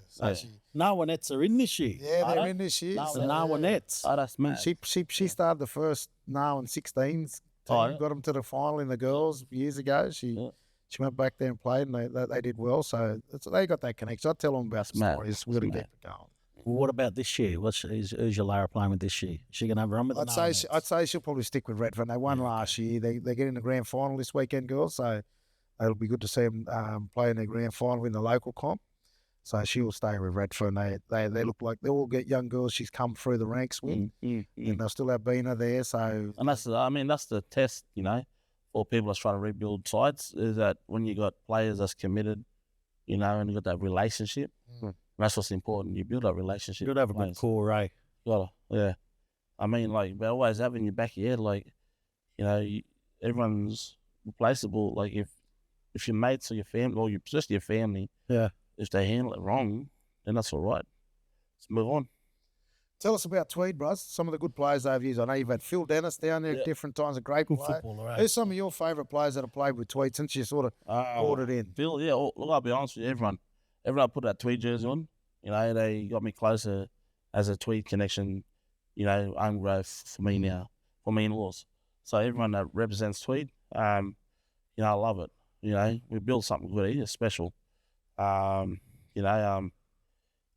Narwhalettes are in this year. Yeah, they're in this year. The Narwhalettes. Oh, that's mad. She started the first Narwhal 16s. Got them to the final in the girls years ago. She went back there and played, and they did well. So they got that connection. I tell them about the stories. We're going to keep it going. Well, what about this year? Who's your Lara playing with this year? Is she going to have a run with the I'd say she'll probably stick with Redfern. They won last year. They get in the grand final this weekend, girls. So it'll be good to see them play in their grand final in the local comp. So she'll stay with Redfern. They look like they all get young girls she's come through the ranks with, and they'll still have Bina there. So and that's the test, for people that's trying to rebuild sides is that when you got players that's committed, and you got that relationship. That's what's important. You build that relationship. You'd have a good core, eh? Yeah. But always having your back of your head, everyone's replaceable. Like if if your mates or your family, or just your family, if they handle it wrong, then that's all right. Let's move on. Tell us about Tweed, bros. Some of the good players they've used. I know you've had Phil Dennis down there at different times, a great player. Footballer, Who's some of your favourite players that have played with Tweed since you sort of brought it in? Phil, yeah, look, I'll be honest with you, everyone put that Tweed jersey on, you know, they got me closer as a Tweed connection, you know, own growth for me now, for me in-laws. So everyone that represents Tweed, you know, I love it. You know, we built something good here, special. You know,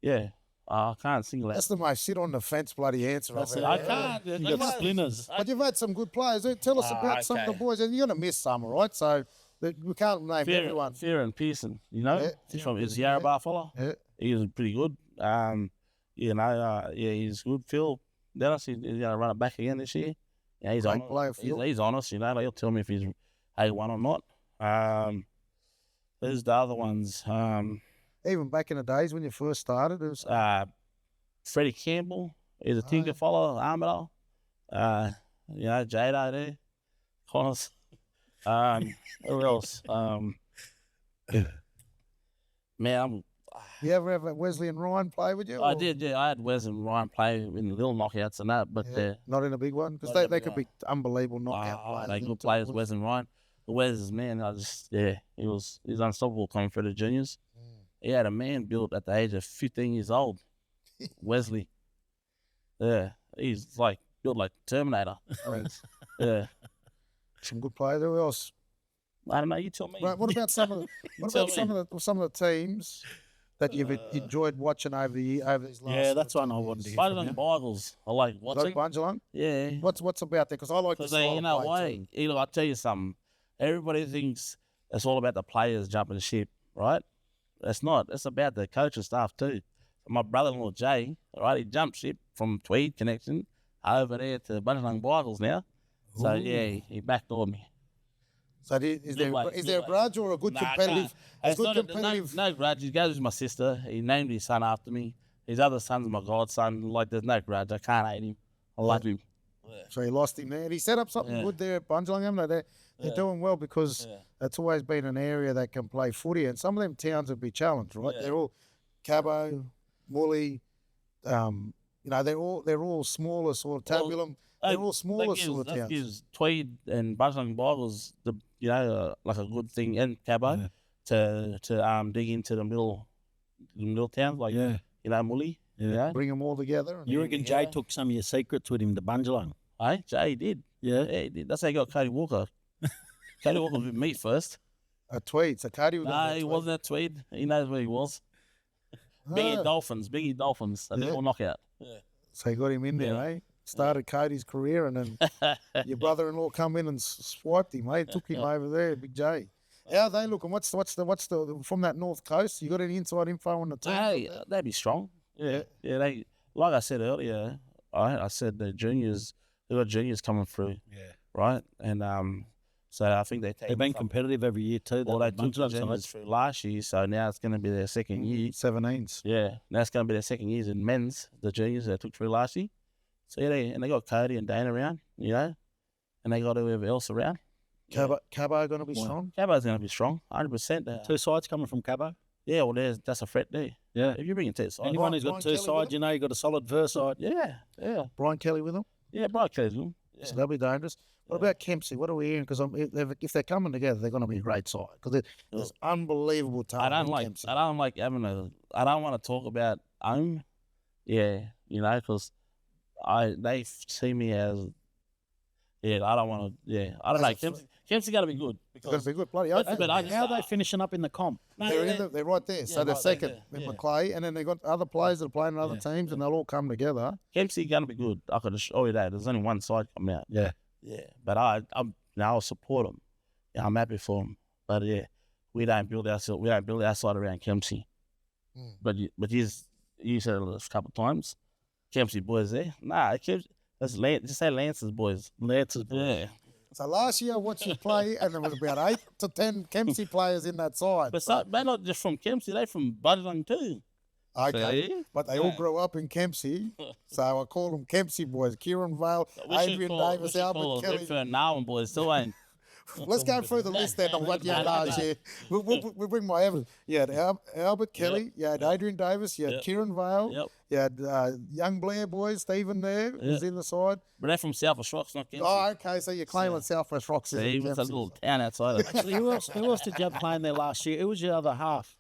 yeah. I can't single out. That's the most sit on the fence bloody answer. That's I've it. ever I heard. can't. You got splinters. But you've had some good players. Tell us about some of the boys, and you're going to miss some, right? So we can't name everyone. Fear and Pearson, you know, he's from his Yarrabah fella. Yeah. He was pretty good. You know, yeah, he's good. Phil Dennis, he's going to run it back again this year. Yeah, he's honest. Player, he's honest, you know. Like, he'll tell me if he's A1 or not. There's the other ones. Even back in the days when you first started, it was Freddie Campbell. He's a Tinker follower, Armadale. You know, Jado there. Connors. Who else? Man, you ever have Wesley and Ryan play with you? I did, yeah. I had Wes and Ryan play in the little knockouts and that, but not in a big one? Because they could be unbelievable knockout players. They good players, Wes and Ryan. The Wes, man, he was unstoppable coming through the juniors. He had a man built at the age of 15 years old, Wesley. Yeah, he's like built like Terminator. Yeah. Some good players. Who else? I don't know. You tell me. Right. What about some of the teams that you've enjoyed watching over these last? Yeah, that's one I wanted to hear. Bungelang Bibles. I like watching. Like Bungelang? Yeah. What's about that? Because I like the style you know of play why? I'll tell you something. Everybody thinks it's all about the players jumping the ship, right? It's not. It's about the coaching staff too. My brother-in-law Jay, right, he jumped ship from Tweed connection over there to Bungelang Bibles now. So yeah, he backdoored me. So is there a grudge or a good competitive? No grudge. He goes with my sister. He named his son after me. His other son's my godson. Like, there's no grudge. I can't hate him. I love him. Yeah. So he lost him there. And he set up something good there at Bungelang, haven't they? They're doing well because it's always been an area that can play footy, and some of them towns would be challenged, right? Yeah. They're all Cabo, Woolly, you know, they're all smaller sort of Tabulum. They're all smaller sort of towns. That gives Tweed and Bungelang Bibles like a good thing in Cabo to dig into the middle towns like you know, Woolly. Yeah. Bring them all together. You reckon Jay took some of your secrets with him to Bungelang? Hey, Jay did. Yeah, he did. That's how he got Cody Walker. Cody Walker was with me first. A Tweed. So Cody was. No, he wasn't at Tweed. He knows where he was. Biggie Dolphins. A little knockout. Yeah. So you got him in there, eh? Started Cody's career, and then your brother-in-law come in and swiped him, eh? Took him over there, Big J. How are they looking? What's the from that north coast? You got any inside info on the team? Hey, they'd be strong. Yeah. They, like I said earlier, I said the juniors. They got juniors coming through. Yeah. Right, and so I think they've been competitive every year too. Well, they took juniors through last year, so now it's going to be their second year. 17s. Yeah, now it's going to be their second years in men's. The juniors they took through last year. So yeah, they got Cody and Dane around, you know, and they got whoever else around. Cabo going to be strong. Cabo's going to be strong, 100%. 2 sides coming from Cabo. Yeah, well, that's a threat there. Yeah, if you bring in 2 sides, anyone who's got 2 sides, you know, you got a solid verse side. Yeah. Brian Kelly with them. Yeah, Brian Kelly's with them. Yeah. So they'll be dangerous. What about Kempsey? What are we hearing? Because if they're coming together, they're going to be a great side. Because there's unbelievable talent. I don't like having I don't want to talk about own. Yeah, you know, because they see me as. Yeah, I don't want to. Yeah, I don't know. Kempsey got to be good. Got to be good, bloody. But how are they finishing up in the comp? They're right there. So they're second with McClay, and then they got other players that are playing in other teams, and they'll all come together. Kempsey going to be good. I could assure you that. There's only one side coming out. Yeah. But I'll support them. Yeah, I'm happy for them. But we don't build our side around Kempsey. But you said it a couple of times. Kempsey boys there. Nah, just say Lance's boys. Lance's boys. Yeah. So last year I watched you play, and there was about 8 to 10 Kempsey players in that side. But they're not just from Kempsey, they're from Bungelang too. Okay, but they all grew up in Kempsey, so I call them Kempsey boys. Kieran Vale, Adrian Davis, Albert Kelly. Different Narwhal boys still ain't. Let's go through the list then of what you had last year. We'll bring my evidence. You had Albert Kelly, you had Adrian Davis, you had Kieran Vale, Yep. you had young Blair boys, Stephen there was in the side. But they're from South West Rocks, not Kempsey. Oh, okay, so you're claiming Southwest Rocks. See, it's a little town outside of it. Actually, who else did you have playing there last year? Who was your other half?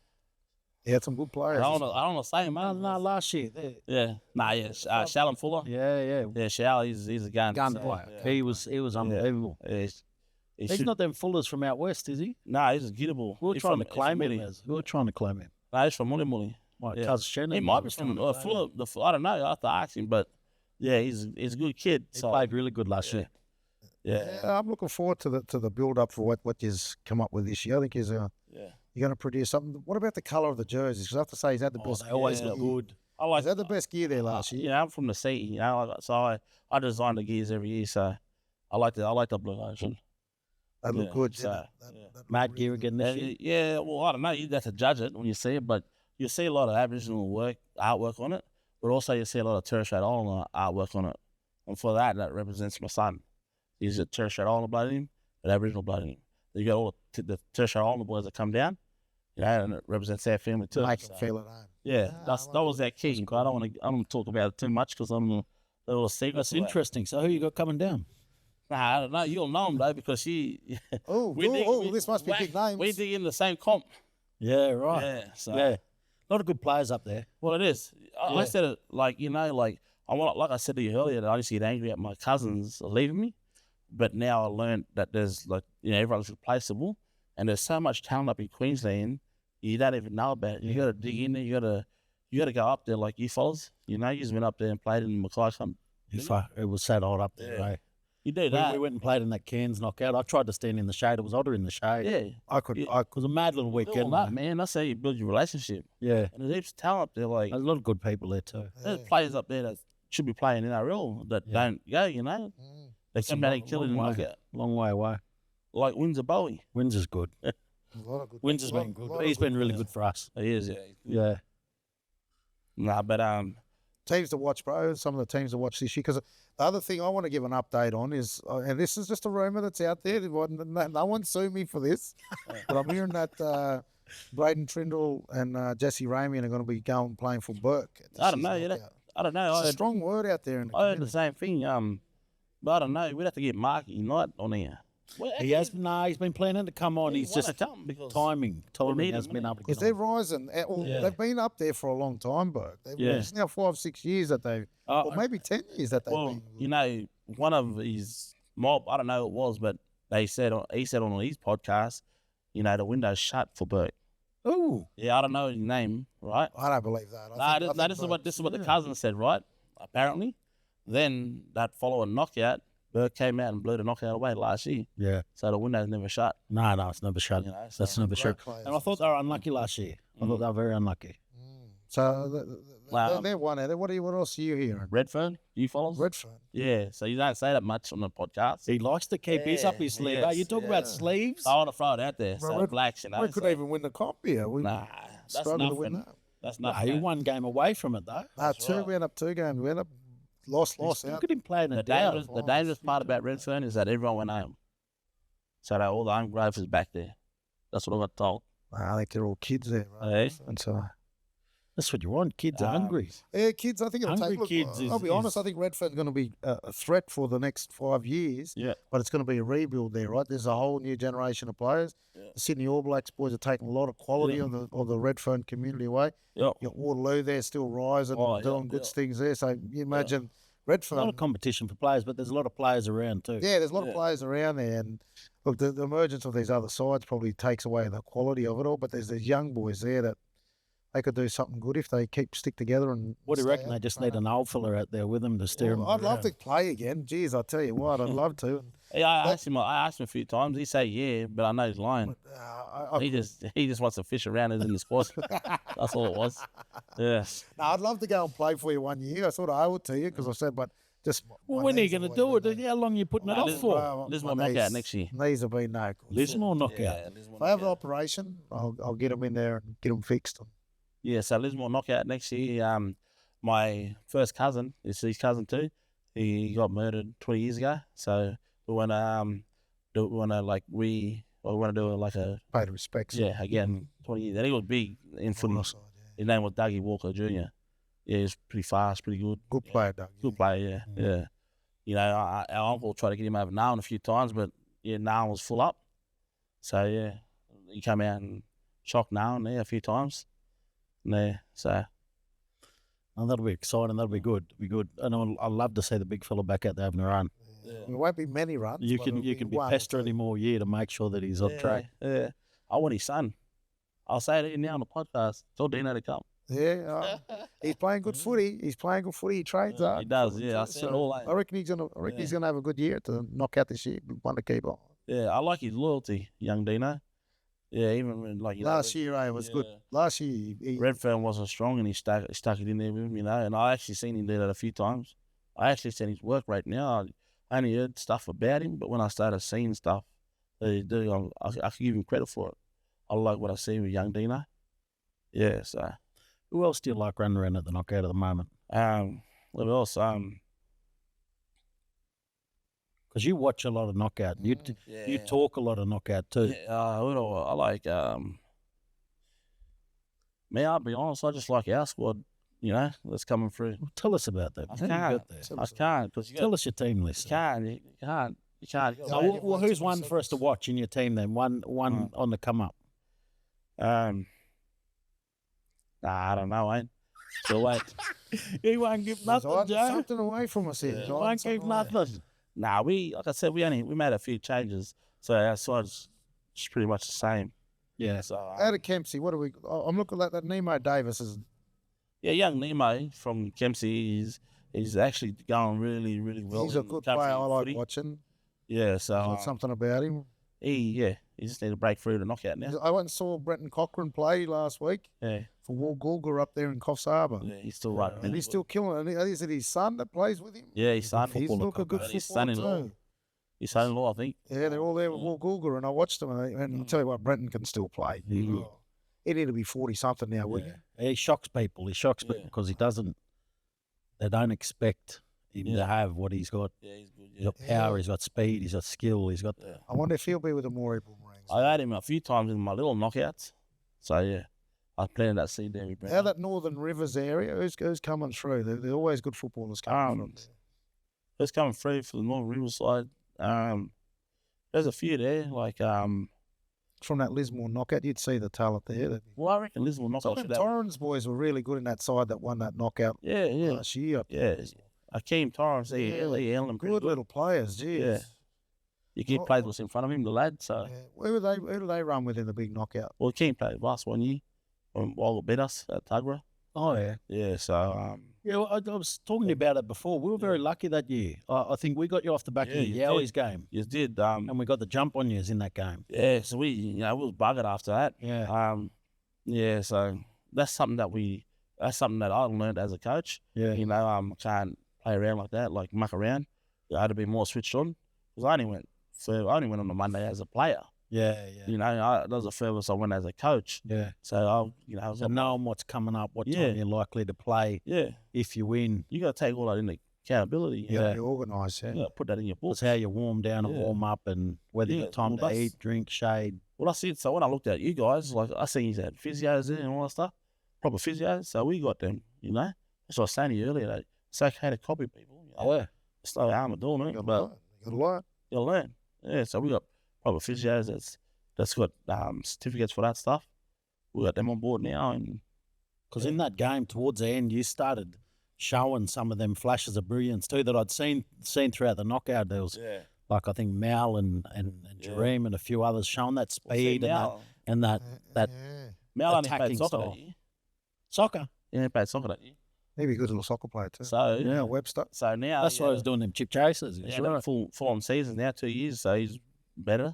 He had some good players. I don't know, say, man. No, last year. Yeah. Nah, yeah. Shallon Fuller. Yeah. Yeah, Shall, he's a gun. Gun player. Yeah. He was unbelievable. Yeah, He's not them Fullers from out west, is he? Nah, he's a gettable. We were trying to claim him. We were trying to claim him. Nah, he's from Mully. My Yeah. cousin Shannon. He might be from Fuller. I don't know. I have to ask him, but yeah, he's a good kid. He played really good last year. Yeah. I'm looking forward to the build up for what you've come up with this year. I think you're going to produce something. What about the colour of the jerseys? Because I have to say, he's had the best. They always look good. I like He's had the best gear there last year. Yeah, I'm from the city, you know, so I design the gears every year, so I like the blue ocean. They look good. So, That Matt look gear really again this year. yeah, well, I don't know. You have to judge it when you see it, but you see a lot of Aboriginal artwork on it, but also you see a lot of Torres Strait Islander artwork on it. And for that represents my son. He's a Torres Strait Islander blood in him, but Aboriginal blood in him. You got all the Torres Strait Islander boys that come down, you know, and it represents our family too. Make them feel at home. Yeah, that was our key. But I don't want to talk about it too much because I'm a little secret. That's interesting. So who you got coming down? Nah, I don't know. You'll know him though because This must be big names. We dig in the same comp. Yeah, right. Yeah, so Yeah. A lot of good players up there. well, it is. I said it like I said to you earlier that I used to get angry at my cousins leaving me, but now I learned that there's everyone's replaceable, and there's so much talent up in Queensland you don't even know about it. You got to dig in there. You got to go up there like you fellas. You know, you've been up there and played in Mackay Cup. It was so hot up there, eh? You do that. We went and played in that Cairns knockout. I tried to stand in the shade. It was hotter in the shade. Yeah. It was a mad little weekend. Man, that's how you build your relationship. Yeah. And there's heaps of talent up there. Like, There's a lot of good people there too. there's players up there that should be playing NRL that don't go, you know. They come down and kill it in the knockout. Long way away. Like Windsor Bowie. Windsor's good. A lot of good. Windsor's been good. He's been really good for us. He is, yeah. Yeah. Nah, but teams to watch, bro. Some of the teams to watch this year. Because the other thing I want to give an update on is, and this is just a rumor that's out there. No one sue me for this, but I'm hearing that Braden Trindle and Jesse Ramian are going to be going playing for Burke. I don't know. I don't know. It's a strong word out there. I heard the same thing. But I don't know. We'd have to get Mark Knight on here. He's been planning to come on. He's just timing has been able to because get they're on. rising. They've been up there for a long time, Burke. It's now 5-6 years that they've, or maybe 10 years that they've been. You know, one of his mob, I don't know who it was, but he said on his podcast, you know, the window's shut for Burke. Oh, yeah, I don't know his name, right? I don't believe that. This is what the cousin said, right? Apparently, then that following knockout, Burke came out and blew the knockout away last year. Yeah. So the window's never shut. No, it's never shut. You know, That's never shut. players. And I thought they were unlucky last year. I thought they were very unlucky. So they're one out there. What else are you hearing? Redfern, you follow? Redfern. Yeah, so you don't say that much on the podcast. He likes to keep his up his sleeve. yes, You talk about sleeves. I want to throw it out there. So blacks, you know. We could even win the comp here. We Nah, that's struggled to win nothing. that. That's No, nothing. he one game away from it though. We end up 2 games. We end up lost Look out. at him playing it The down. dangerous part about Redfern is that everyone went home. So that all the home growth is back there. That's what I got told. I think they're all kids there, right? Hey? And so, That's what you want. Kids are hungry. yeah, kids. I think it'll Hungry take. kids I'll be honest. is- I think Redfern's going to be a threat for the next 5 years. Yeah. But it's going to be a rebuild there, right? There's a whole new generation of players. The Sydney All Blacks boys are taking a lot of quality of the Redfern community away. Yep. Your Waterloo there still rising, and doing good things there. So you imagine Redfern. A lot of competition for players, but there's a lot of players around too. Yeah, there's a lot of players around there, and look, the emergence of these other sides probably takes away the quality of it all. But there's these young boys there that they could do something good if they stick together. And What do you stay reckon? out They and just play need an old fella out there with them to steer them. I'd love to play again. Jeez, I tell you what, I'd love to. Yeah, I asked him a few times. He say yeah, but I know he's lying. He just wants to fish around in the squad. That's all it was. Yes. No, I'd love to go and play for you one year. I sort of owe it to you because I said, but just. Well, when are you going to do it? How long are you putting it off for? Lismore knockout next year. Knees have been no good. Lismore knockout. If I have an operation, I'll get them in there and get them fixed. Yeah, so Lismore knockout next year. My first cousin, it's his cousin too. He got murdered 20 years ago. So we went do want to like we want to do like a Pay the respects. again 20 years. And he was big in footy. Right side, yeah. His name was Dougie Walker Jr. Yeah, he's pretty fast, pretty good. Good player, Doug. Good player, yeah. You know, our uncle tried to get him over Narwhal a few times, but Narwhal was full up. So yeah, he came out and shocked Narwhal there a few times. Yeah, so. Oh, that'll be exciting. That'll be good. And I'd love to see the big fella back out there having a run. Yeah. There won't be many runs. You but can it'll be one or pestering two. him all year to make sure that he's on track. Yeah, I want his son. I'll say it now on the podcast. Tell Dino to come. Yeah, he's playing good footy. He trains hard. He does. Yeah, I see it all. I reckon he's gonna have a good year to knock out this year. Want to keep on. Yeah, I like his loyalty, young Dino. Yeah, even when Last year, it was good. Last year, Redfern wasn't strong and he stuck it in there with him, and I actually seen him do that a few times. I actually seen his work rate now. I only heard stuff about him, but when I started seeing stuff that he do, I can give him credit for it. I like what I see with young Dino. Yeah, so. Who else do you like running around at the knockout at the moment? What else? Because you watch a lot of knockout. You talk a lot of knockout too. I like. Man, I'll be honest. I just like our squad. That's coming through. Well, tell us about that. I How you can't. got there? I can't because Tell us your team list. You can't. So, well, who's one for us to watch in your team then? One on the come up. I don't know, ain't. So wait. He won't give nothing, Joe. Something away from us here. He won't give nothing. Nah, like I said, we made a few changes, so our side's just pretty much the same. Yeah. So out of Kempsey, what do we? I'm looking at that Nemo Davis is. Yeah, young Nemo from Kempsey he's actually going really, really well. He's a good player. I like watching. Yeah, so something about him. He just need to break through to knockout now. I went and saw Brenton Cochran play last week. Yeah. For Woolgoolga up there in Coffs Harbour. Yeah, he's still right. And he's still killing it. Is it his son that plays with him? Yeah, his son. He's looking good His footballer son-in-law. too. His son-in-law, I think. Yeah, they're all there with Woolgoolga, and I watched them. And I'll tell you what, Brenton can still play. He need to be 40-something now, wouldn't he? He shocks people. He shocks people because they don't expect him to have what he's got. Yeah, he's good. He's got power, he's got speed, he's got skill, he's got... I wonder if he'll be with the Moree Boomerangs. I had him a few times in my little knockouts. So, yeah, I planted that seed there. How that Northern Rivers area, who's coming through? They're always good footballers coming from there. Who's coming through for the Northern Rivers side? There's a few there, like... From that Lismore knockout, you'd see the talent there. Well, I reckon Lismore knockout. Some of the Torrens boys were really good in that side that won that knockout last year. Yeah. Akeem Torrens, he held them good little players, geez. Yeah. You keep played what's in front of him, the lad. So who do they run with in the big knockout? Well, Akeem played with us 1 year while it beat us at Tuggerah. Oh yeah. Yeah, so yeah, well, I was talking to you about it before. We were very lucky that year. I think we got you off the back of the Yowies game. You did. And we got the jump on you in that game. Yeah, so we was buggered after that. Yeah. Yeah, so that's something that I learned as a coach. Yeah. I can't play around like that, like muck around. I had to be more switched on. Because I only went on the Monday as a player. Yeah. That was the furthest I went as a coach. Yeah. So so knowing what's coming up, what time you're likely to play. Yeah. If you win, you got to take all that into accountability. Yeah. You're organised. Yeah. Put that in your book. It's how you warm down and warm up, and whether you got time to eat, drink, shade. Well, that's it. So when I looked at you guys, like I seen you had physios there and all that stuff, proper physios. So we got them. That's what I was saying to you earlier. That it's okay to copy people. Yeah. It's no harm in doing it, but you got to learn. Yeah. So we got proper physios that's got certificates for that stuff. We got them on board now, and because in that game towards the end, you started showing some of them flashes of brilliance too that I'd seen throughout the knockout deals. Yeah. Like I think Mal and Jareem and a few others showing that speed and that Mal only attacking played soccer style. that year. Soccer. Yeah, he played soccer that year. He'd be a good little soccer player too. So Webster. So now that's why I was doing them chip chasers. Yeah, full on seasons now, 2 years. So he's better.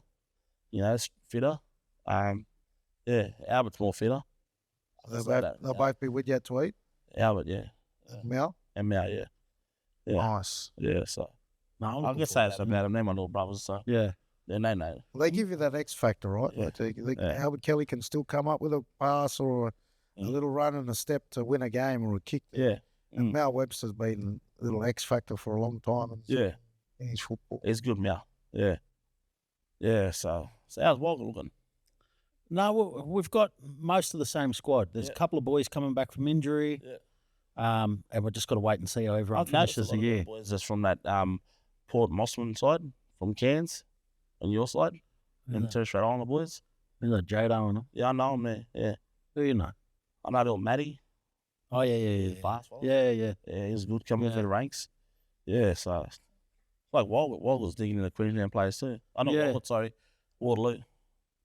Fitter. Albert's more fitter. They'll both be with you to eat. Albert, yeah. Mel? And Mel, yeah. Nice. Yeah, so. No, I'm just saying about them. They're my little brothers, so. Yeah. Yeah, no. Well, they give you that X factor, right? Yeah. Albert Kelly can still come up with a pass or a little run and a step to win a game or a kick. Yeah. And Mal Webster's been a little X factor for a long time. In his football. It's good, Mel. Yeah. Yeah, so how's Walker looking? No, we've got most of the same squad. There's a couple of boys coming back from injury. Yeah. And we've just got to wait and see how everyone I've noticed finishes a lot the of year. the boys that's from that Port Mossman side, from Cairns, on your side, and Terrace Red Island boys. Is that Jado and them? Yeah, I know them there. Yeah, Who you know? I know little Matty. Oh, yeah. Fast fella. Yeah. Yeah, he was good coming through Yeah. the ranks. Yeah, so it's like Walker's digging in the Queensland players too. I know Yeah. Walker, sorry, Waterloo.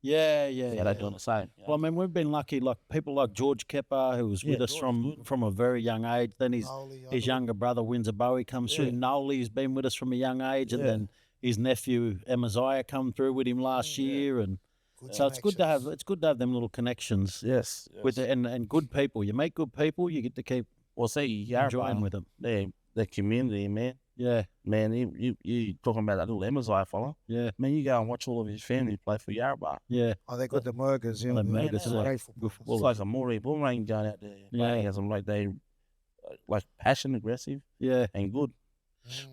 Yeah. They're doing the same. You know? Well, I mean, we've been lucky, like people like George Kepper, who was with us George is from a very young age. Then his Nolly, younger brother, Windsor Bowie, comes through. Nolly's been with us from a young age. And then his nephew, Amaziah, come through with him last year. And good so it's good to have connections. them little connections Yes. with and good people. You meet good people, you get to keep Well, see, enjoying Yarrabah, with them. the community, man. Yeah, Man, you talking about that little Amaziah fella. yeah, Man, you go and watch all of his family play for Yarrabah. yeah. Oh, they got the Murgers. Yeah, The they're Murgers, great yeah. footballers. It's like a Moree Boomerang going out there. Playing as them like they like passionate, aggressive, Yeah. and good.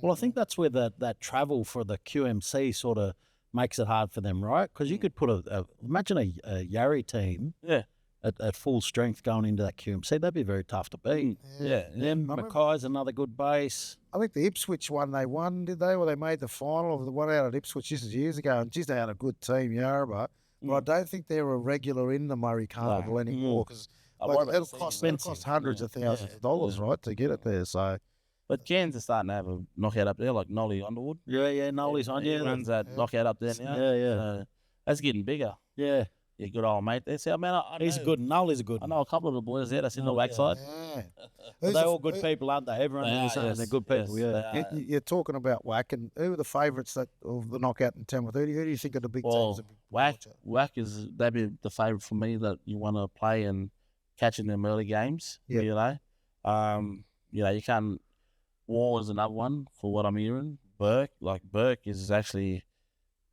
Well, I think that's where that travel for the QMC sort of makes it hard for them, right? Because you could put imagine a Yarry team Yeah. at full strength going into that QMC. That'd be very tough to beat. Yeah. Then Mackay's another good base. I think the Ipswich one they won, did they? Or they made the final of the one out at Ipswich. This is years ago, and geez, they had a good team, Yarrabah. But I don't think they're a regular in the Murray Carnival anymore because it'll cost hundreds of thousands of dollars, right, to get it there. So, But Cairns is starting to have a knockout up there, like Nolly Underwood. Yeah, Nolly's on. He Yeah, runs that knockout up there now. Yeah. So that's getting bigger. yeah. Yeah, good old mate. They say, man, I He's know, good. Nolly's a good. I know a couple of the boys there that's in the WAC side. yeah. But they're all good people, aren't they? Everyone is saying they're good people. Yeah. You're talking about WAC, and who are the favourites of the knockout in Tamworth? Who do you think are the big Well, teams? WAC that'd be the favourite for me that you want to play and catch in them early games. Yeah. You can't. War is another one for what I'm hearing. Burke is actually,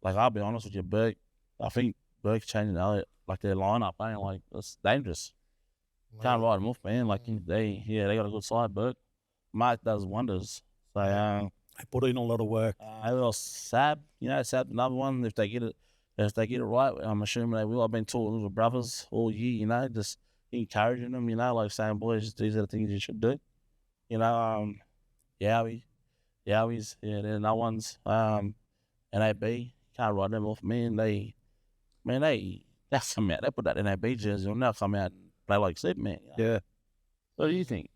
like, I'll be honest with you, Burke. I think Burke's changing their lineup. Like, it's dangerous. Can't write them off, man. Like they got a good side. Burke, Mike does wonders. So They put in a lot of work. who else? Sab, Sab's another one. If they get it right, I'm assuming they will. I've been talking with brothers all year, just encouraging them, like saying, boys, these are the things you should do. Yowies, they're another ones. NAB, can't write them off, man. They come out. They put that NAB jersey on. They'll come out and play like Superman. Yeah. What do you think?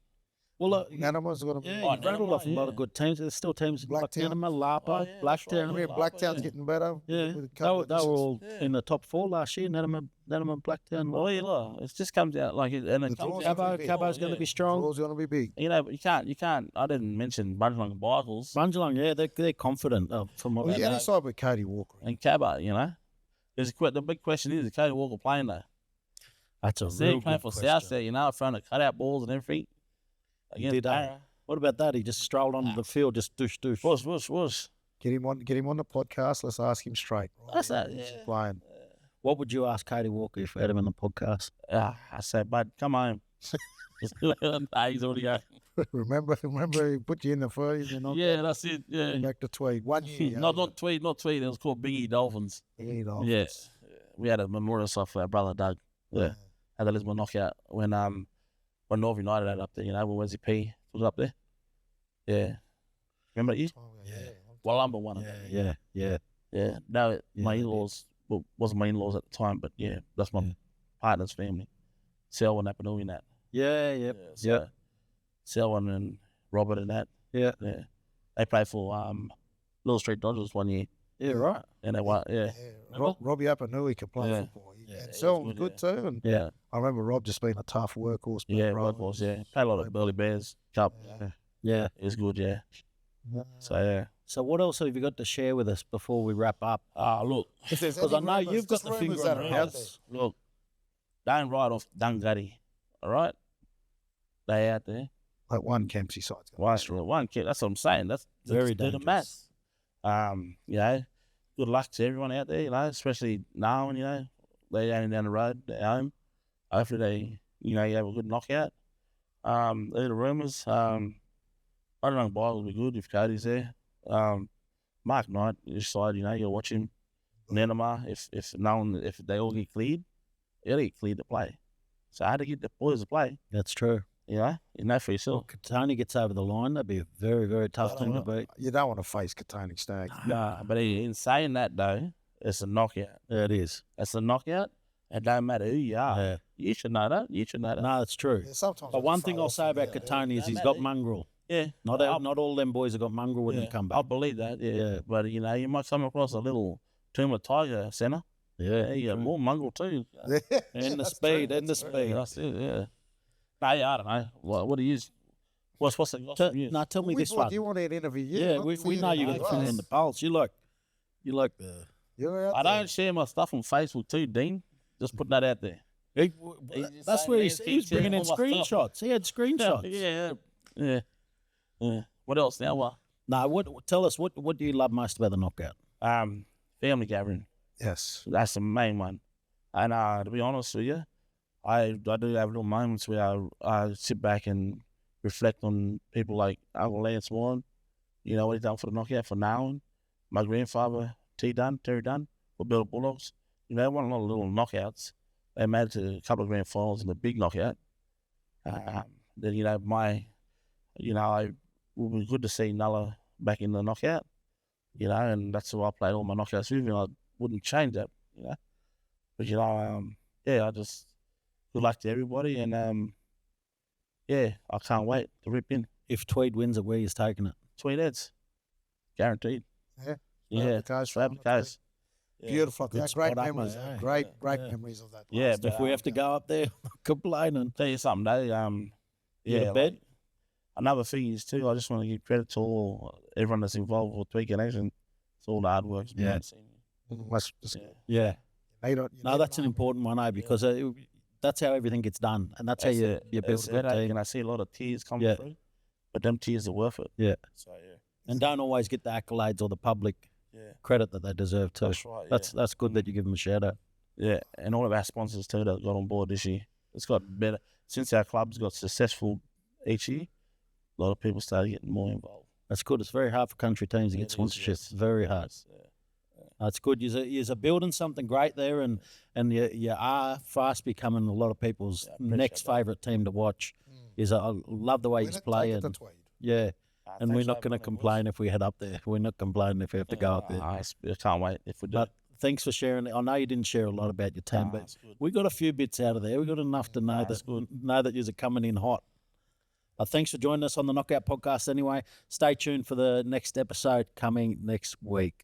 Well, look, Animals got to yeah, Oh, you've rattled off a lot of good teams. There's still teams like Blacktown. Nenema, Lapa, Blacktown. Yeah, Blacktown's getting better. Yeah, with a they couple were, of they were all Yeah. in the top 4 last year. Nenema, Blacktown. Well, look, it just comes out like it, and it The comes draws out. are big. Cabo's going to be strong. Draw's going to be big. But you can't. I didn't mention Bungeelong and Bibles Bungeelong, yeah, they're confident from what Well, we yeah, know. any side with Cody Walker. and Cabo. The big question is Cody Walker playing though? That's a See, real he playing good for question. South there, throwing the cutout balls and everything. Against Did, Barra. What about that? He just strolled onto the field, just douche. Whoosh. Get him on the podcast. Let's ask him straight. That's that. Who's Yeah. playing. What would you ask Cody Walker if you had him on the podcast? I said, bud, come home. Nah, he's already going. remember, he put you in the 40s and Yeah, that's it. Yeah. back to Tweed. 1 year. Not Tweed. It was called Biggie Dolphins. Yeah. We had a memorial site for our brother Doug. Yeah. Had a Lisbon knockout when North United had it up there, when Wesley P was up there. Yeah. Remember that year? Walumba won it. Yeah. Yeah. No, my they in-laws, wasn't my in-laws at the time, but yeah, that's my partner's family. Selwyn Apanui and that. Yeah. Selwyn and Robert and that. Yeah. Yeah. They played for Little Street Dodgers 1 year. Yeah, right. And they won, yeah. Robbie Apanui could play Yeah. football. Yeah, And he Selwyn was good good, too. And Yeah. I remember Rob just being a tough workhorse. Yeah, bro. workhorse, yeah. Played a lot of Burley Bears Cup. Yeah. It was good, yeah. So, yeah. So what else have you got to share with us before we wrap up? Look, Because I know you've got the finger on the pulse. look, don't write off Dungutty, all right? They out there. Like one Kempsey side's got One kid, that's what I'm saying. That's Very do the dangerous. maths. Good luck to everyone out there, especially now, they're only down the road, they're home. Hopefully they, you have a good knockout. The rumours, I don't know, Bible will be good if Cody's there. Mark Knight, his side, you'll watch him. Nenema, if they all get cleared, they'll get cleared to play. So I had to get the boys to play. That's true. You know for yourself. Tony gets over the line. That'd be a very, very tough team to beat. You don't want to face Katoni Stag. Nah, but in saying that though, it's a knockout. Yeah, it is. It's a knockout. It don't matter who you are. Yeah. You should know that. You should know that. No, it's true. Yeah, sometimes But one thing I'll say about Katoni is he's got mongrel. Yeah. Not all them boys have got mongrel when they come back. I believe that. Yeah. Yeah. But you might come across a little Tomb of Tiger centre. Yeah, You got more mongrel too. and the speed, and the speed. That's it. Yeah. No, yeah, I don't know. What do you use? What's the gossip use? No, tell me We this thought one. you wanted to interview you. Yeah, not we for you know to you got know the finger us. on the pulse. You like the. You're out I there. don't share my stuff on Facebook too, Dean. Just putting that out there. That's where he was bringing in screenshots. He had screenshots. Yeah. What else now? What? No, tell us what do you love most about the knockout? Family gathering. Yes. That's the main one. And to be honest with you, I do have little moments where I sit back and reflect on people like Uncle Lance Warren, what he done for the knockout for Nolan, my grandfather, Terry Dunn, for Bill Bulldogs. They won a lot of little knockouts. They made it to a couple of grand finals in the big knockout. Then, it would be good to see Nulla back in the knockout, and that's who I played all my knockouts with, and I wouldn't change that, But, I just good luck to everybody, and, I can't wait to rip in. If Tweed wins it, where he's taking it? Tweed heads. Guaranteed. Yeah. Yeah. Slap the case. Beautiful. Good Great spot up, memories. mate, eh? Great memories of that. Yeah, last but If we have to go up there, complaining. Tell you something, though. You got a bed? Another thing is, too, I just want to give credit to everyone that's involved with Tweed Connection. It's all the hard work. Yeah. Yeah. No, that's an important one, because that's how everything gets done, and that's how you build a good team. And I see a lot of tears coming through, but them tears are worth it. Yeah. So, And don't always get the accolades or the public credit that they deserve too. That's right. That's good that you give them a shout out. Yeah, and all of our sponsors too that got on board this year. It's got better since our club's got successful each year. A lot of people started getting more involved. That's good. It's very hard for country teams to get sponsorship. It's very hard. It's good. You're building something great there, and you are fast becoming a lot of people's next favourite team to watch. I love the way you play, and and we're not going to complain if we head up there. We're not complaining if we have to go up there. I can't wait if we do. But thanks for sharing. I know you didn't share a lot about your team, but we got a few bits out of there. We got enough to know that you're coming in hot. Thanks for joining us on the Knockout Podcast. Anyway, stay tuned for the next episode coming next week.